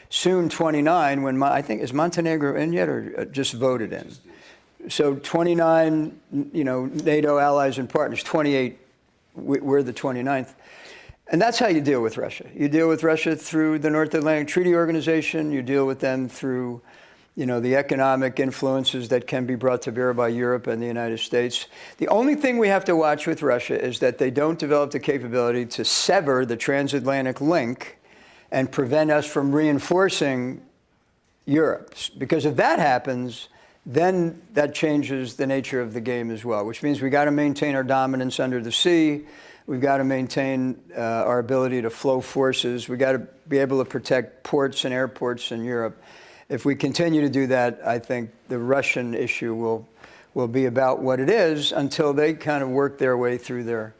soon 29, when I think, is Montenegro in yet or just voted in? So 29, NATO allies and partners, 28, we're the 29th. And that's how you deal with Russia. You deal with Russia through the North Atlantic Treaty Organization. You deal with them through the economic influences that can be brought to bear by Europe and the United States. The only thing we have to watch with Russia is that they don't develop the capability to sever the transatlantic link and prevent us from reinforcing Europe. Because if that happens, then that changes the nature of the game as well, which means we got to maintain our dominance under the sea. We've got to maintain our ability to flow forces. We've got to be able to protect ports and airports in Europe. If we continue to do that, I think the Russian issue will be about what it is until they kind of work their way through their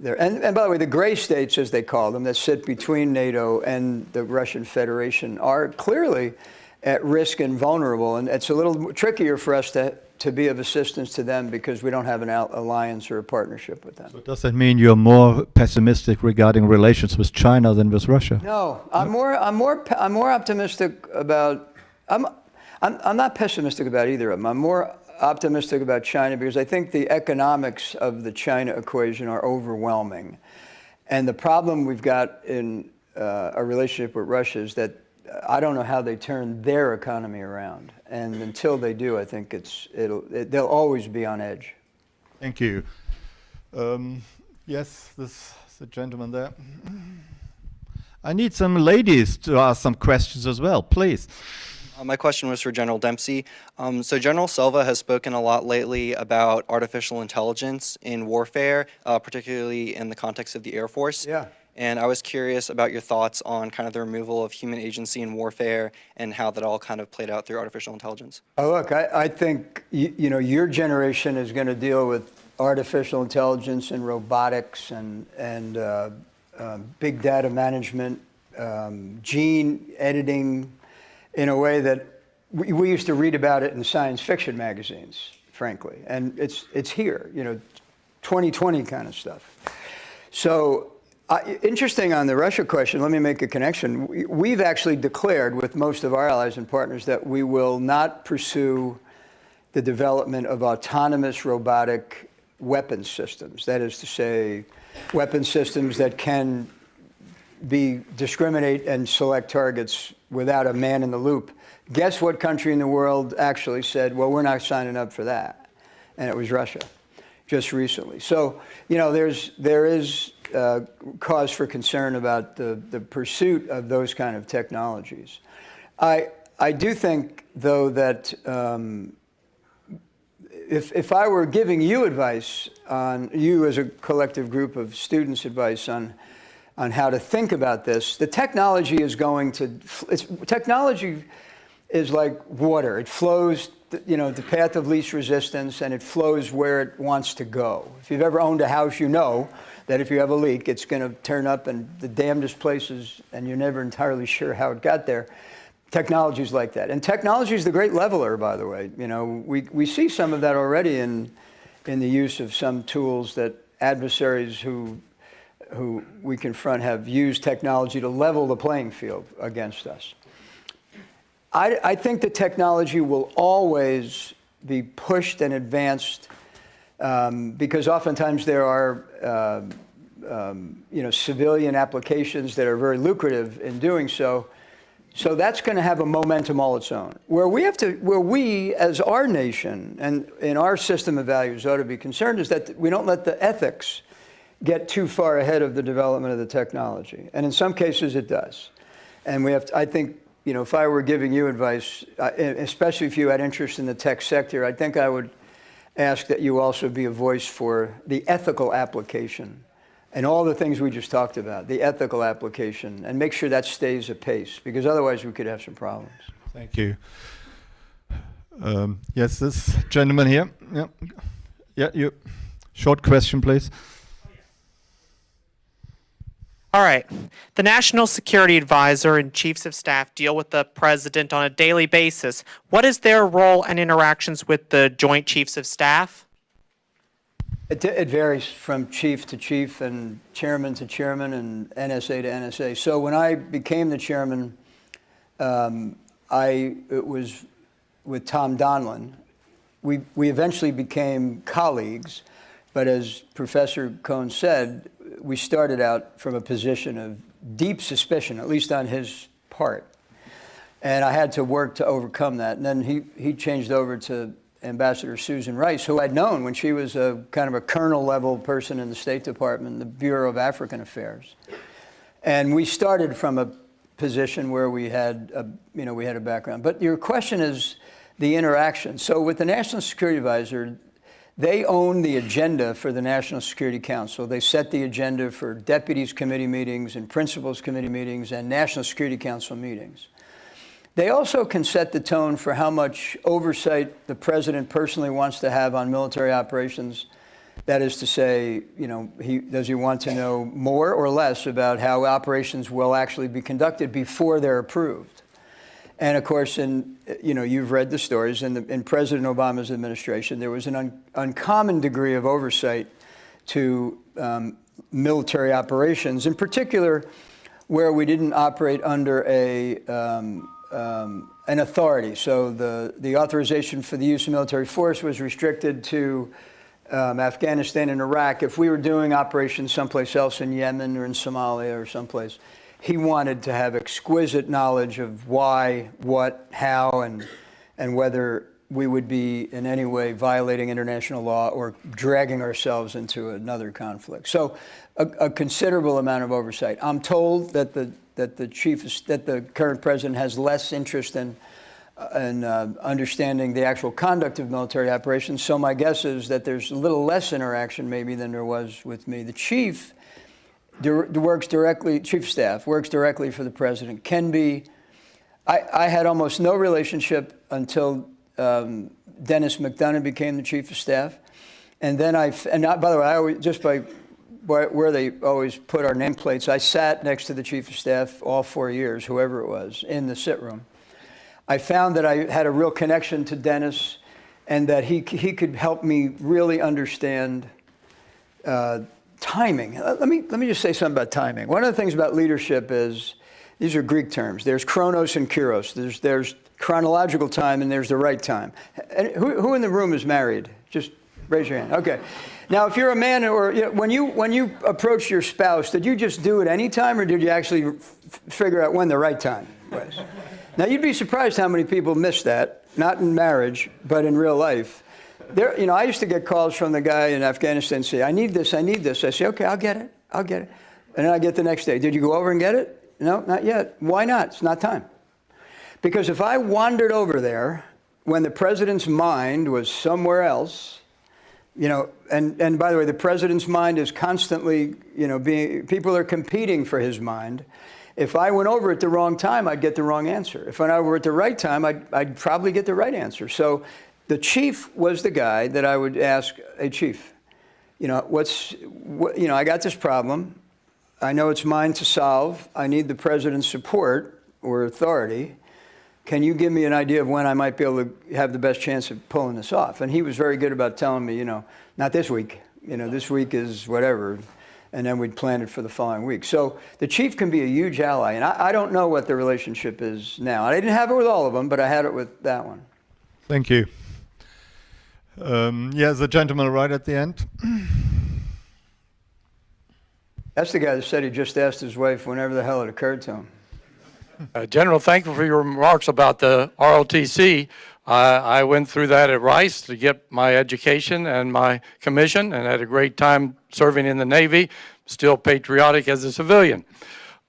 and by the way, the gray states, as they call them, that sit between NATO and the Russian Federation are clearly at risk and vulnerable. And it's a little trickier for us to be of assistance to them because we don't have an alliance or a partnership with them. So does that mean you're more pessimistic regarding relations with China than with Russia? No, I'm more optimistic about. I'm not pessimistic about either of them. I'm more optimistic about China because I think the economics of the China equation are overwhelming. And the problem we've got in our relationship with Russia is that I don't know how they turn their economy around. And until they do, I think they'll always be on edge. Thank you. Yes, the gentleman there. I need some ladies to ask some questions as well, please. My question was for General Dempsey. So General Silva has spoken a lot lately about artificial intelligence in warfare, particularly in the context of the Air Force. Yeah. And I was curious about your thoughts on kind of the removal of human agency in warfare and how that all kind of played out through artificial intelligence. Oh, look, I think your generation is going to deal with artificial intelligence and robotics and big data management, gene editing, in a way that we used to read about it in science fiction magazines, frankly. And it's here, 2020 kind of stuff. So interesting on the Russia question, let me make a connection. We've actually declared with most of our allies and partners that we will not pursue the development of autonomous robotic weapons systems. That is to say, weapon systems that can discriminate and select targets without a man in the loop. Guess what country in the world actually said, well, we're not signing up for that? And it was Russia, just recently. So, you know, there is cause for concern about the pursuit of those kind of technologies. I do think, though, that if I were giving you advice on, you as a collective group of students, advice on how to think about this, the technology is going to, technology is like water. It flows, you know, the path of least resistance, and it flows where it wants to go. If you've ever owned a house, you know that if you have a leak, it's going to turn up in the damnedest places, and you're never entirely sure how it got there. Technology is like that. And technology is the great leveler, by the way. You know, we see some of that already in the use of some tools that adversaries who we confront have used technology to level the playing field against us. I think the technology will always be pushed and advanced because oftentimes there are you know, civilian applications that are very lucrative in doing so. So that's going to have a momentum all its own. Where we as our nation and in our system of values ought to be concerned is that we don't let the ethics get too far ahead of the development of the technology. And in some cases it does. And we have to, I think, you know, if I were giving you advice, especially if you had interest in the tech sector, I think I would ask that you also be a voice for the ethical application and all the things we just talked about, the ethical application, and make sure that stays apace, because otherwise we could have some problems. Thank you. Yes, this gentleman here. Yeah, yeah. You. Short question, please. All right. The National Security Advisor and Chiefs of Staff deal with the President on a daily basis. What is their role and interactions with the Joint Chiefs of Staff? It varies from chief to chief and chairman to chairman and NSA to NSA. So when I became the chairman, it was with Tom Donlin. We eventually became colleagues, but as Professor Kohn said, we started out from a position of deep suspicion, at least on his part. And I had to work to overcome that. And then he changed over to Ambassador Susan Rice, who I'd known when she was a kind of a colonel level person in the State Department, the Bureau of African Affairs. And we started from a position where we had a background. But your question is the interaction. So with the National Security Advisor, they own the agenda for the National Security Council. They set the agenda for Deputies Committee meetings and Principals Committee meetings and National Security Council meetings. They also can set the tone for how much oversight the president personally wants to have on military operations. That is to say, you know, does he want to know more or less about how operations will actually be conducted before they're approved? And of course, you've read the stories. In President Obama's administration, there was an uncommon degree of oversight to military operations, in particular, where we didn't operate under an authority. So the authorization for the use of military force was restricted to Afghanistan and Iraq. If we were doing operations someplace else in Yemen or in Somalia or someplace, he wanted to have exquisite knowledge of why, what, how, and whether we would be in any way violating international law or dragging ourselves into another conflict. So a considerable amount of oversight. I'm told that the current president has less interest in understanding the actual conduct of military operations. So my guess is that there's a little less interaction maybe than there was with me. The chief works directly, chief of staff works directly for the president. I had almost no relationship until Dennis McDonough became the chief of staff. And then by the way, I always, just by where they always put our nameplates, I sat next to the chief of staff all 4 years, whoever it was, in the sit room. I found that I had a real connection to Dennis and that he could help me really understand timing. Let me just say something about timing. One of the things about leadership is, these are Greek terms. There's chronos and kairos. There's chronological time and there's the right time. And who in the room is married? Just raise your hand. Okay. Now, if you're a man, or when you approached your spouse, did you just do it any time, or did you actually figure out when the right time was? Now, you'd be surprised how many people miss that, not in marriage, but in real life. I used to get calls from the guy in Afghanistan say, I need this. I say, okay, I'll get it. And then I get the next day, did you go over and get it? No, not yet. Why not? It's not time. Because if I wandered over there when the president's mind was somewhere else, and by the way, the president's mind is constantly, people are competing for his mind. If I went over at the wrong time, I'd get the wrong answer. If I went over at the right time, I'd probably get the right answer. So the chief was the guy that I would ask, hey, chief, I got this problem. I know it's mine to solve. I need the president's support or authority. Can you give me an idea of when I might be able to have the best chance of pulling this off? And he was very good about telling me, not this week. This week is whatever. And then we'd plan it for the following week. So the chief can be a huge ally. And I don't know what the relationship is now. I didn't have it with all of them, but I had it with that one. Thank you. The gentleman right at the end. That's the guy that said he just asked his wife whenever the hell it occurred to him. General, thank you for your remarks about the ROTC. I went through that at Rice to get my education and my commission, and had a great time serving in the Navy, still patriotic as a civilian.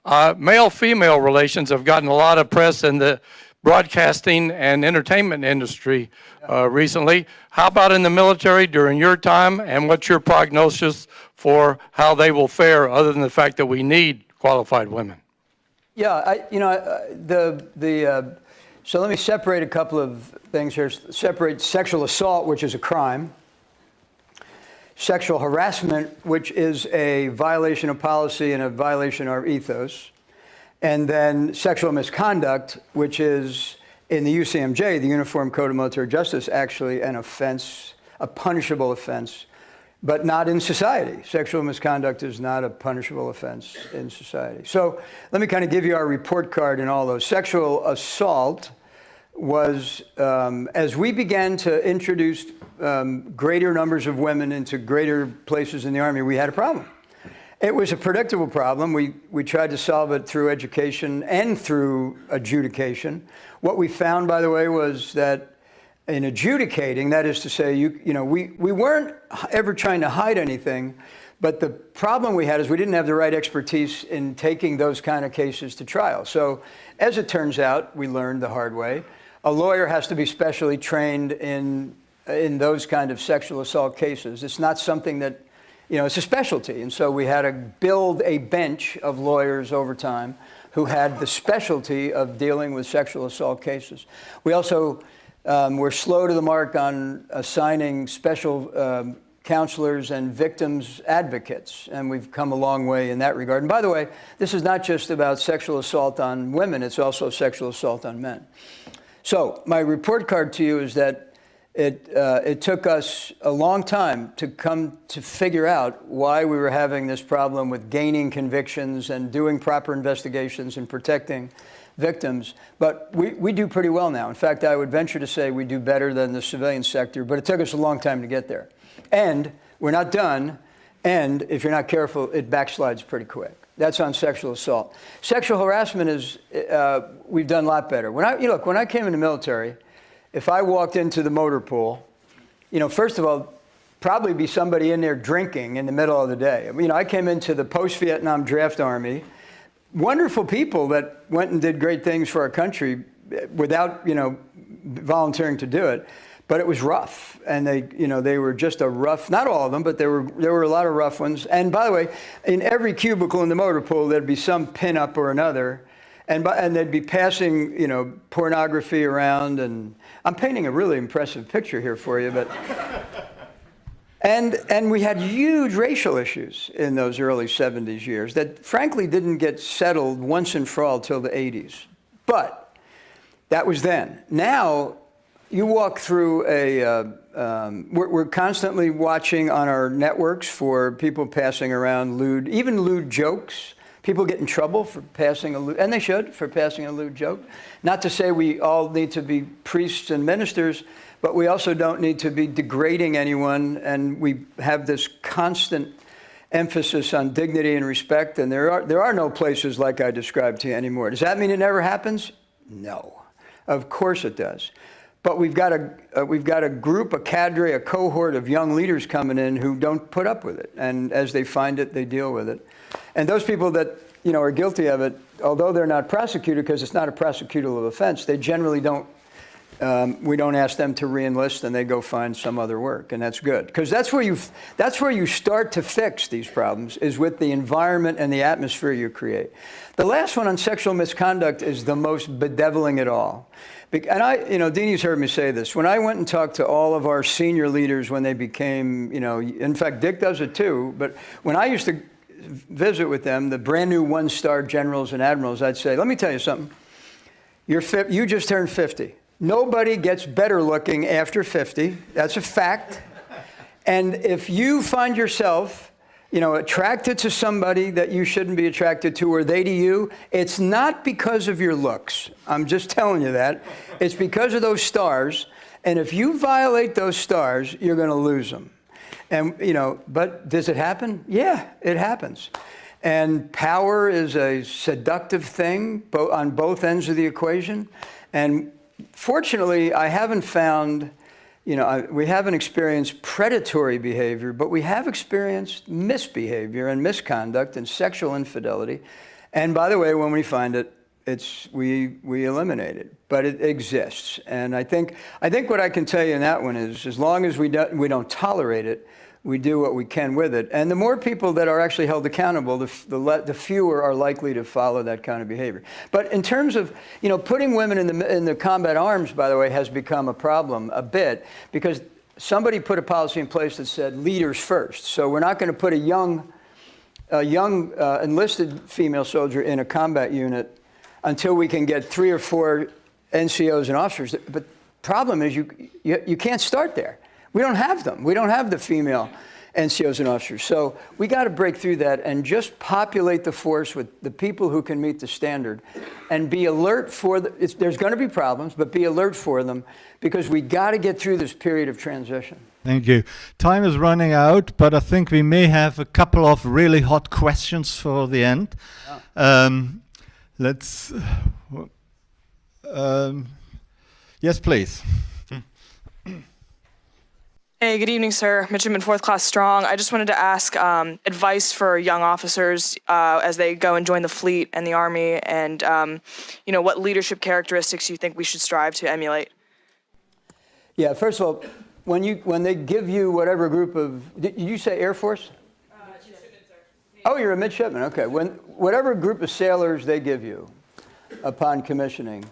Male-female relations have gotten a lot of press in the broadcasting and entertainment industry recently. How about in the military during your time, and what's your prognosis for how they will fare, other than the fact that we need qualified women? Yeah, so let me separate a couple of things here. Separate sexual assault, which is a crime, sexual harassment, which is a violation of policy and a violation of our ethos, and then sexual misconduct, which is in the UCMJ, the Uniform Code of Military Justice, actually an offense, a punishable offense, but not in society. Sexual misconduct is not a punishable offense in society. So let me kind of give you our report card in all those. Sexual assault was, as we began to introduce greater numbers of women into greater places in the Army, we had a problem. It was a predictable problem. We tried to solve it through education and through adjudication. What we found, by the way, was that in adjudicating, that is to say, we weren't ever trying to hide anything, but the problem we had is we didn't have the right expertise in taking those kind of cases to trial. So as it turns out, we learned the hard way, a lawyer has to be specially trained in those kind of sexual assault cases. It's not something that, it's a specialty. And so we had to build a bench of lawyers over time who had the specialty of dealing with sexual assault cases. We also we're slow to the mark on assigning special counselors and victims advocates, and we've come a long way in that regard. And by the way, this is not just about sexual assault on women, it's also sexual assault on men. So my report card to you is that it took us a long time to come to figure out why we were having this problem with gaining convictions and doing proper investigations and protecting victims, but we do pretty well now. In fact, I would venture to say we do better than the civilian sector, but it took us a long time to get there. And we're not done, and if you're not careful, it backslides pretty quick. That's on sexual assault. Sexual harassment is, we've done a lot better. When I came in the military, if I walked into the motor pool, first of all, probably be somebody in there drinking in the middle of the day. I came into the post-Vietnam draft army, wonderful people that went and did great things for our country without, volunteering to do it. But it was rough, and they were just a rough, not all of them, but there were a lot of rough ones. And by the way, in every cubicle in the motor pool, there'd be some pinup or another, and they'd be passing, pornography around. And I'm painting a really impressive picture here for you, but. And we had huge racial issues in those early 70s years that frankly didn't get settled once and for all till the 80s. But that was then. Now, you walk through we're constantly watching on our networks for people passing around even lewd jokes, People get in trouble for passing a lewd, and they should, for passing a lewd joke. Not to say we all need to be priests and ministers, but we also don't need to be degrading anyone, and we have this constant emphasis on dignity and respect, and there are no places like I described to you anymore. Does that mean it never happens? No, of course it does. But we've got a group, a cadre, a cohort of young leaders coming in who don't put up with it, and as they find it, they deal with it. And those people that are guilty of it, although they're not prosecuted because it's not a prosecutable offense, they generally don't. We don't ask them to re-enlist, and they go find some other work, and that's good, because that's where you start to fix these problems, is with the environment and the atmosphere you create. The last one on sexual misconduct is the most bedeviling at all. And Deanie's heard me say this. When I went and talked to all of our senior leaders when they became, in fact, Dick does it too, but when I used to visit with them, the brand new one-star generals and admirals, I'd say, let me tell you something. You just turned 50. Nobody gets better looking after 50. That's a fact. And if you find yourself, attracted to somebody that you shouldn't be attracted to, or they to you, it's not because of your looks. I'm just telling you that. It's because of those stars. And if you violate those stars, you're going to lose them. And, but does it happen? Yeah, it happens. And power is a seductive thing on both ends of the equation. And fortunately, I haven't found, we haven't experienced predatory behavior, but we have experienced misbehavior and misconduct and sexual infidelity. And by the way, when we find it, we eliminate it, but it exists. And I think what I can tell you in that one is, as long as we don't tolerate it, we do what we can with it. And the more people that are actually held accountable, the fewer are likely to follow that kind of behavior. But in terms of, putting women in the combat arms, by the way, has become a problem a bit, because somebody put a policy in place that said leaders first. So we're not going to put a young enlisted female soldier in a combat unit until we can get 3 or 4 NCOs and officers. But problem is you can't start there. We don't have them. We don't have the female NCOs and officers. So we got to break through that and just populate the force with the people who can meet the standard, and be alert for there's going to be problems, but be alert for them, because we got to get through this period of transition. Thank you. Time is running out, but I think we may have a couple of really hot questions for the end. Yes, please. Hey, good evening, sir. Midshipman 4th Class Strong. I just wanted to ask advice for young officers as they go and join the fleet and the Army, and what leadership characteristics you think we should strive to emulate. Yeah, first of all, when they give you whatever group of, did you say Air Force? Midshipman, sir. Oh, you're a midshipman, okay. Whatever group of sailors they give you upon commissioning,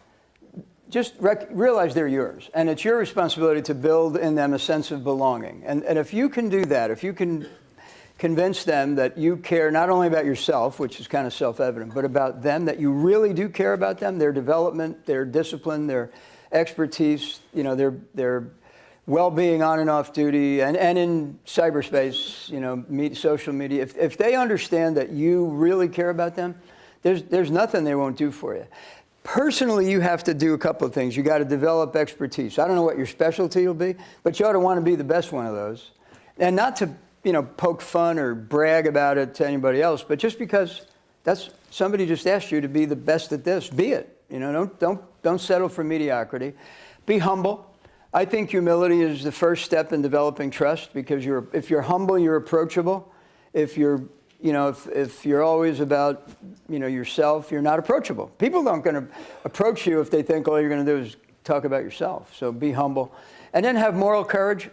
just realize they're yours, and it's your responsibility to build in them a sense of belonging. And if you can do that, if you can convince them that you care not only about yourself, which is kind of self-evident, but about them, that you really do care about them, their development, their discipline, their expertise, their well-being on and off duty, and in cyberspace, social media. If they understand that you really care about them, there's nothing they won't do for you. Personally, you have to do a couple of things. You got to develop expertise. I don't know what your specialty will be, but you ought to want to be the best one of those. And not to, poke fun or brag about it to anybody else, but just because somebody just asked you to be the best at this, be it. Don't settle for mediocrity. Be humble. I think humility is the first step in developing trust, because if you're humble, you're approachable. If you're always about, yourself, you're not approachable. People aren't going to approach you if they think all you're going to do is talk about yourself. So be humble. And then have moral courage.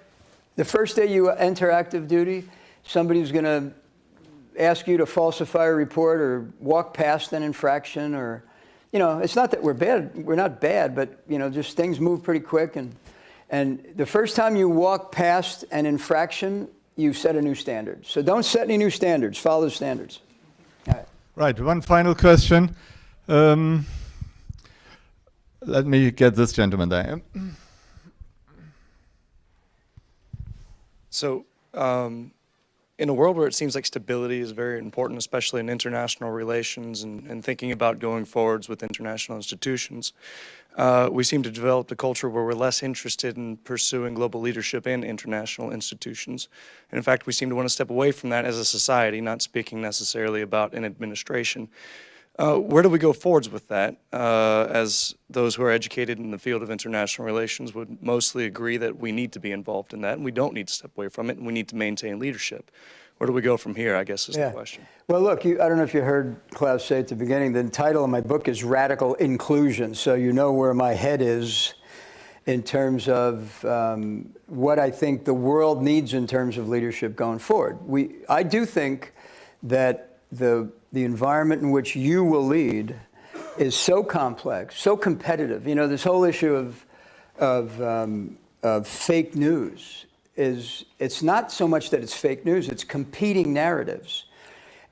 The first day you enter active duty, somebody's going to ask you to falsify a report or walk past an infraction, or, it's not that we're bad. We're not bad, but, just things move pretty quick. And the first time you walk past an infraction, you set a new standard. So don't set any new standards. Follow the standards. All right. Right, one final question. Let me get this gentleman there. So in a world where it seems like stability is very important, especially in international relations and thinking about going forwards with international institutions, we seem to develop a culture where we're less interested in pursuing global leadership in international institutions. And in fact, we seem to want to step away from that as a society, not speaking necessarily about an administration. Where do we go forwards with that? As those who are educated in the field of international relations would mostly agree that we need to be involved in that, and we don't need to step away from it, and we need to maintain leadership. Where do we go from here, I guess, is the question. Well, look, I don't know if you heard Klaus say at the beginning, the title of my book is Radical Inclusion, so you know where my head is in terms of what I think the world needs in terms of leadership going forward. I do think that the environment in which you will lead is so complex, so competitive. You know, this whole issue of fake news it's not so much that it's fake news, it's competing narratives.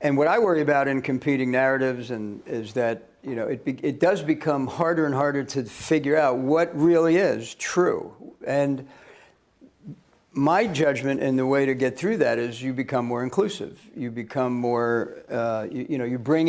And what I worry about in competing narratives is that, you know, it does become harder and harder to figure out what really is true. And my judgment in the way to get through that is you become more inclusive. You become more, you bring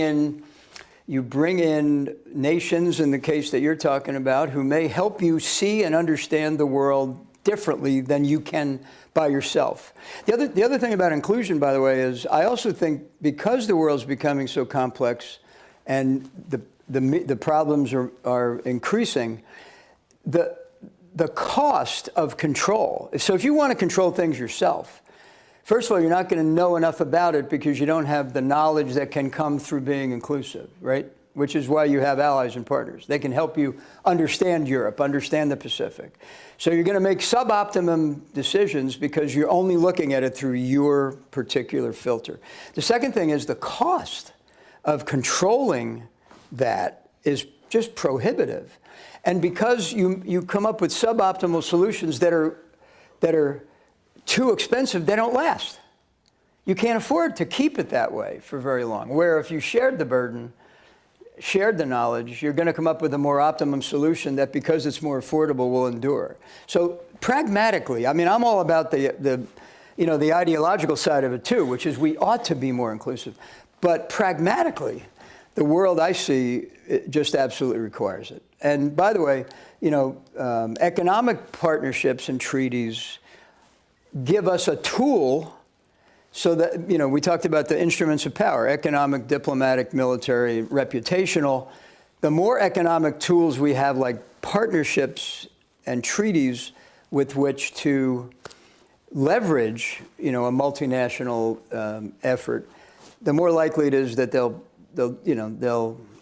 in nations, in the case that you're talking about, who may help you see and understand the world differently than you can by yourself. The other thing about inclusion, by the way, is I also think because the world's becoming so complex and the problems are increasing, the cost of control. So if you want to control things yourself, first of all, you're not going to know enough about it because you don't have the knowledge that can come through being inclusive, right? Which is why you have allies and partners. They can help you understand Europe, understand the Pacific. So you're going to make suboptimum decisions because you're only looking at it through your particular filter. The second thing is the cost of controlling that is just prohibitive. And because you come up with suboptimal solutions that are too expensive, they don't last. You can't afford to keep it that way for very long. Where if you shared the burden, shared the knowledge, you're going to come up with a more optimum solution that, because it's more affordable, will endure. So pragmatically, I mean, I'm all about the ideological side of it too, which is we ought to be more inclusive. But pragmatically, the world I see just absolutely requires it. And by the way, economic partnerships and treaties give us a tool so that, we talked about the instruments of power, economic, diplomatic, military, reputational. The more economic tools we have, like partnerships and treaties with which to leverage, a multinational effort, the more likely it is that they'll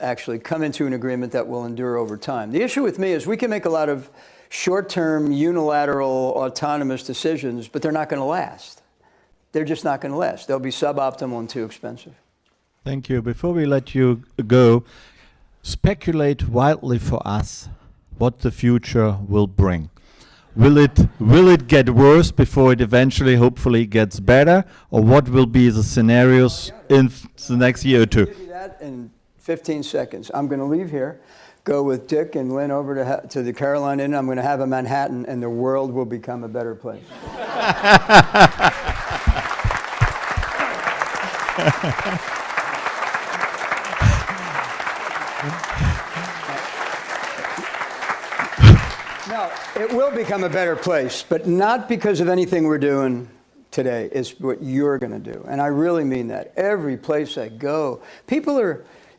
actually come into an agreement that will endure over time. The issue with me is we can make a lot of short-term, unilateral, autonomous decisions, but they're not going to last. They're just not going to last. They'll be suboptimal and too expensive. Thank you. Before we let you go, speculate wildly for us what the future will bring. Will it get worse before it eventually, hopefully, gets better? Or what will be the scenarios in the next year or two? I'll give you that in 15 seconds. I'm going to leave here, go with Dick and Lynn over to the Carolina Inn. I'm going to have a Manhattan, and the world will become a better place. No, it will become a better place, but not because of anything we're doing today. It's what you're going to do, and I really mean that. Every place I go, people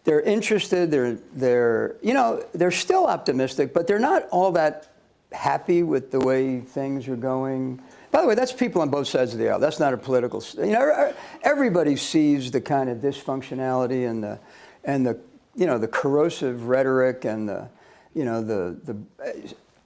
they're interested. They're still optimistic, but they're not all that happy with the way things are going. By the way, that's people on both sides of the aisle. That's not a political. Everybody sees the kind of dysfunctionality and the corrosive rhetoric and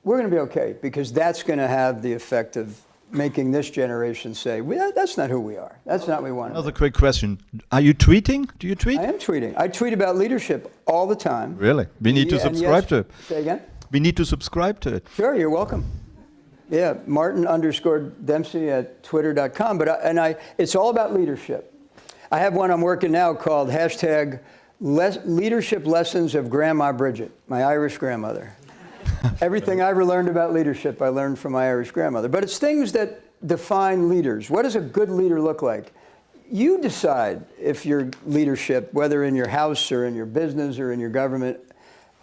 we're going to be okay because that's going to have the effect of making this generation say, that's not who we are. That's not what we want. Another quick question. Are you tweeting? Do you tweet? I am tweeting. I tweet about leadership all the time. Really? We need to subscribe to it. Say again? We need to subscribe to it. Sure, you're welcome. Yeah, Martin_Dempsey at twitter.com. It's all about leadership. I have one I'm working now called #Leadership Lessons of Grandma Bridget, my Irish grandmother. Everything I ever learned about leadership, I learned from my Irish grandmother. But it's things that define leaders. What does a good leader look like? you decide if your leadership, whether in your house or in your business or in your government,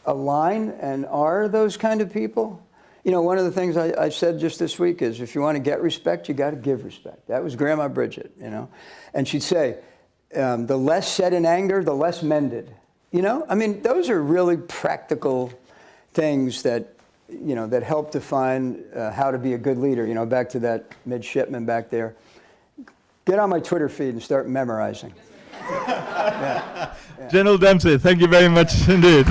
align and are those kind of people. You know, one of the things I said just this week is if you want to get respect, you got to give respect. That was Grandma Bridget, you know. And she'd say, the less said in anger, the less mended. You know, I mean, those are really practical things that, you know, that help define how to be a good leader. You know, back to that midshipman back there. Get on my Twitter feed and start memorizing. Yeah. Yeah. General Dempsey, thank you very much indeed.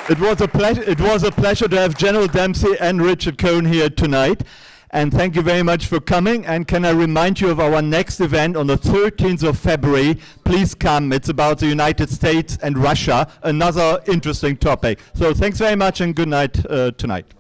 It was a pleasure to have General Dempsey and Richard Kohn here tonight. And thank you very much for coming. And can I remind you of our next event on the 13th of February? Please come. It's about the United States and Russia, another interesting topic. So thanks very much and good night tonight.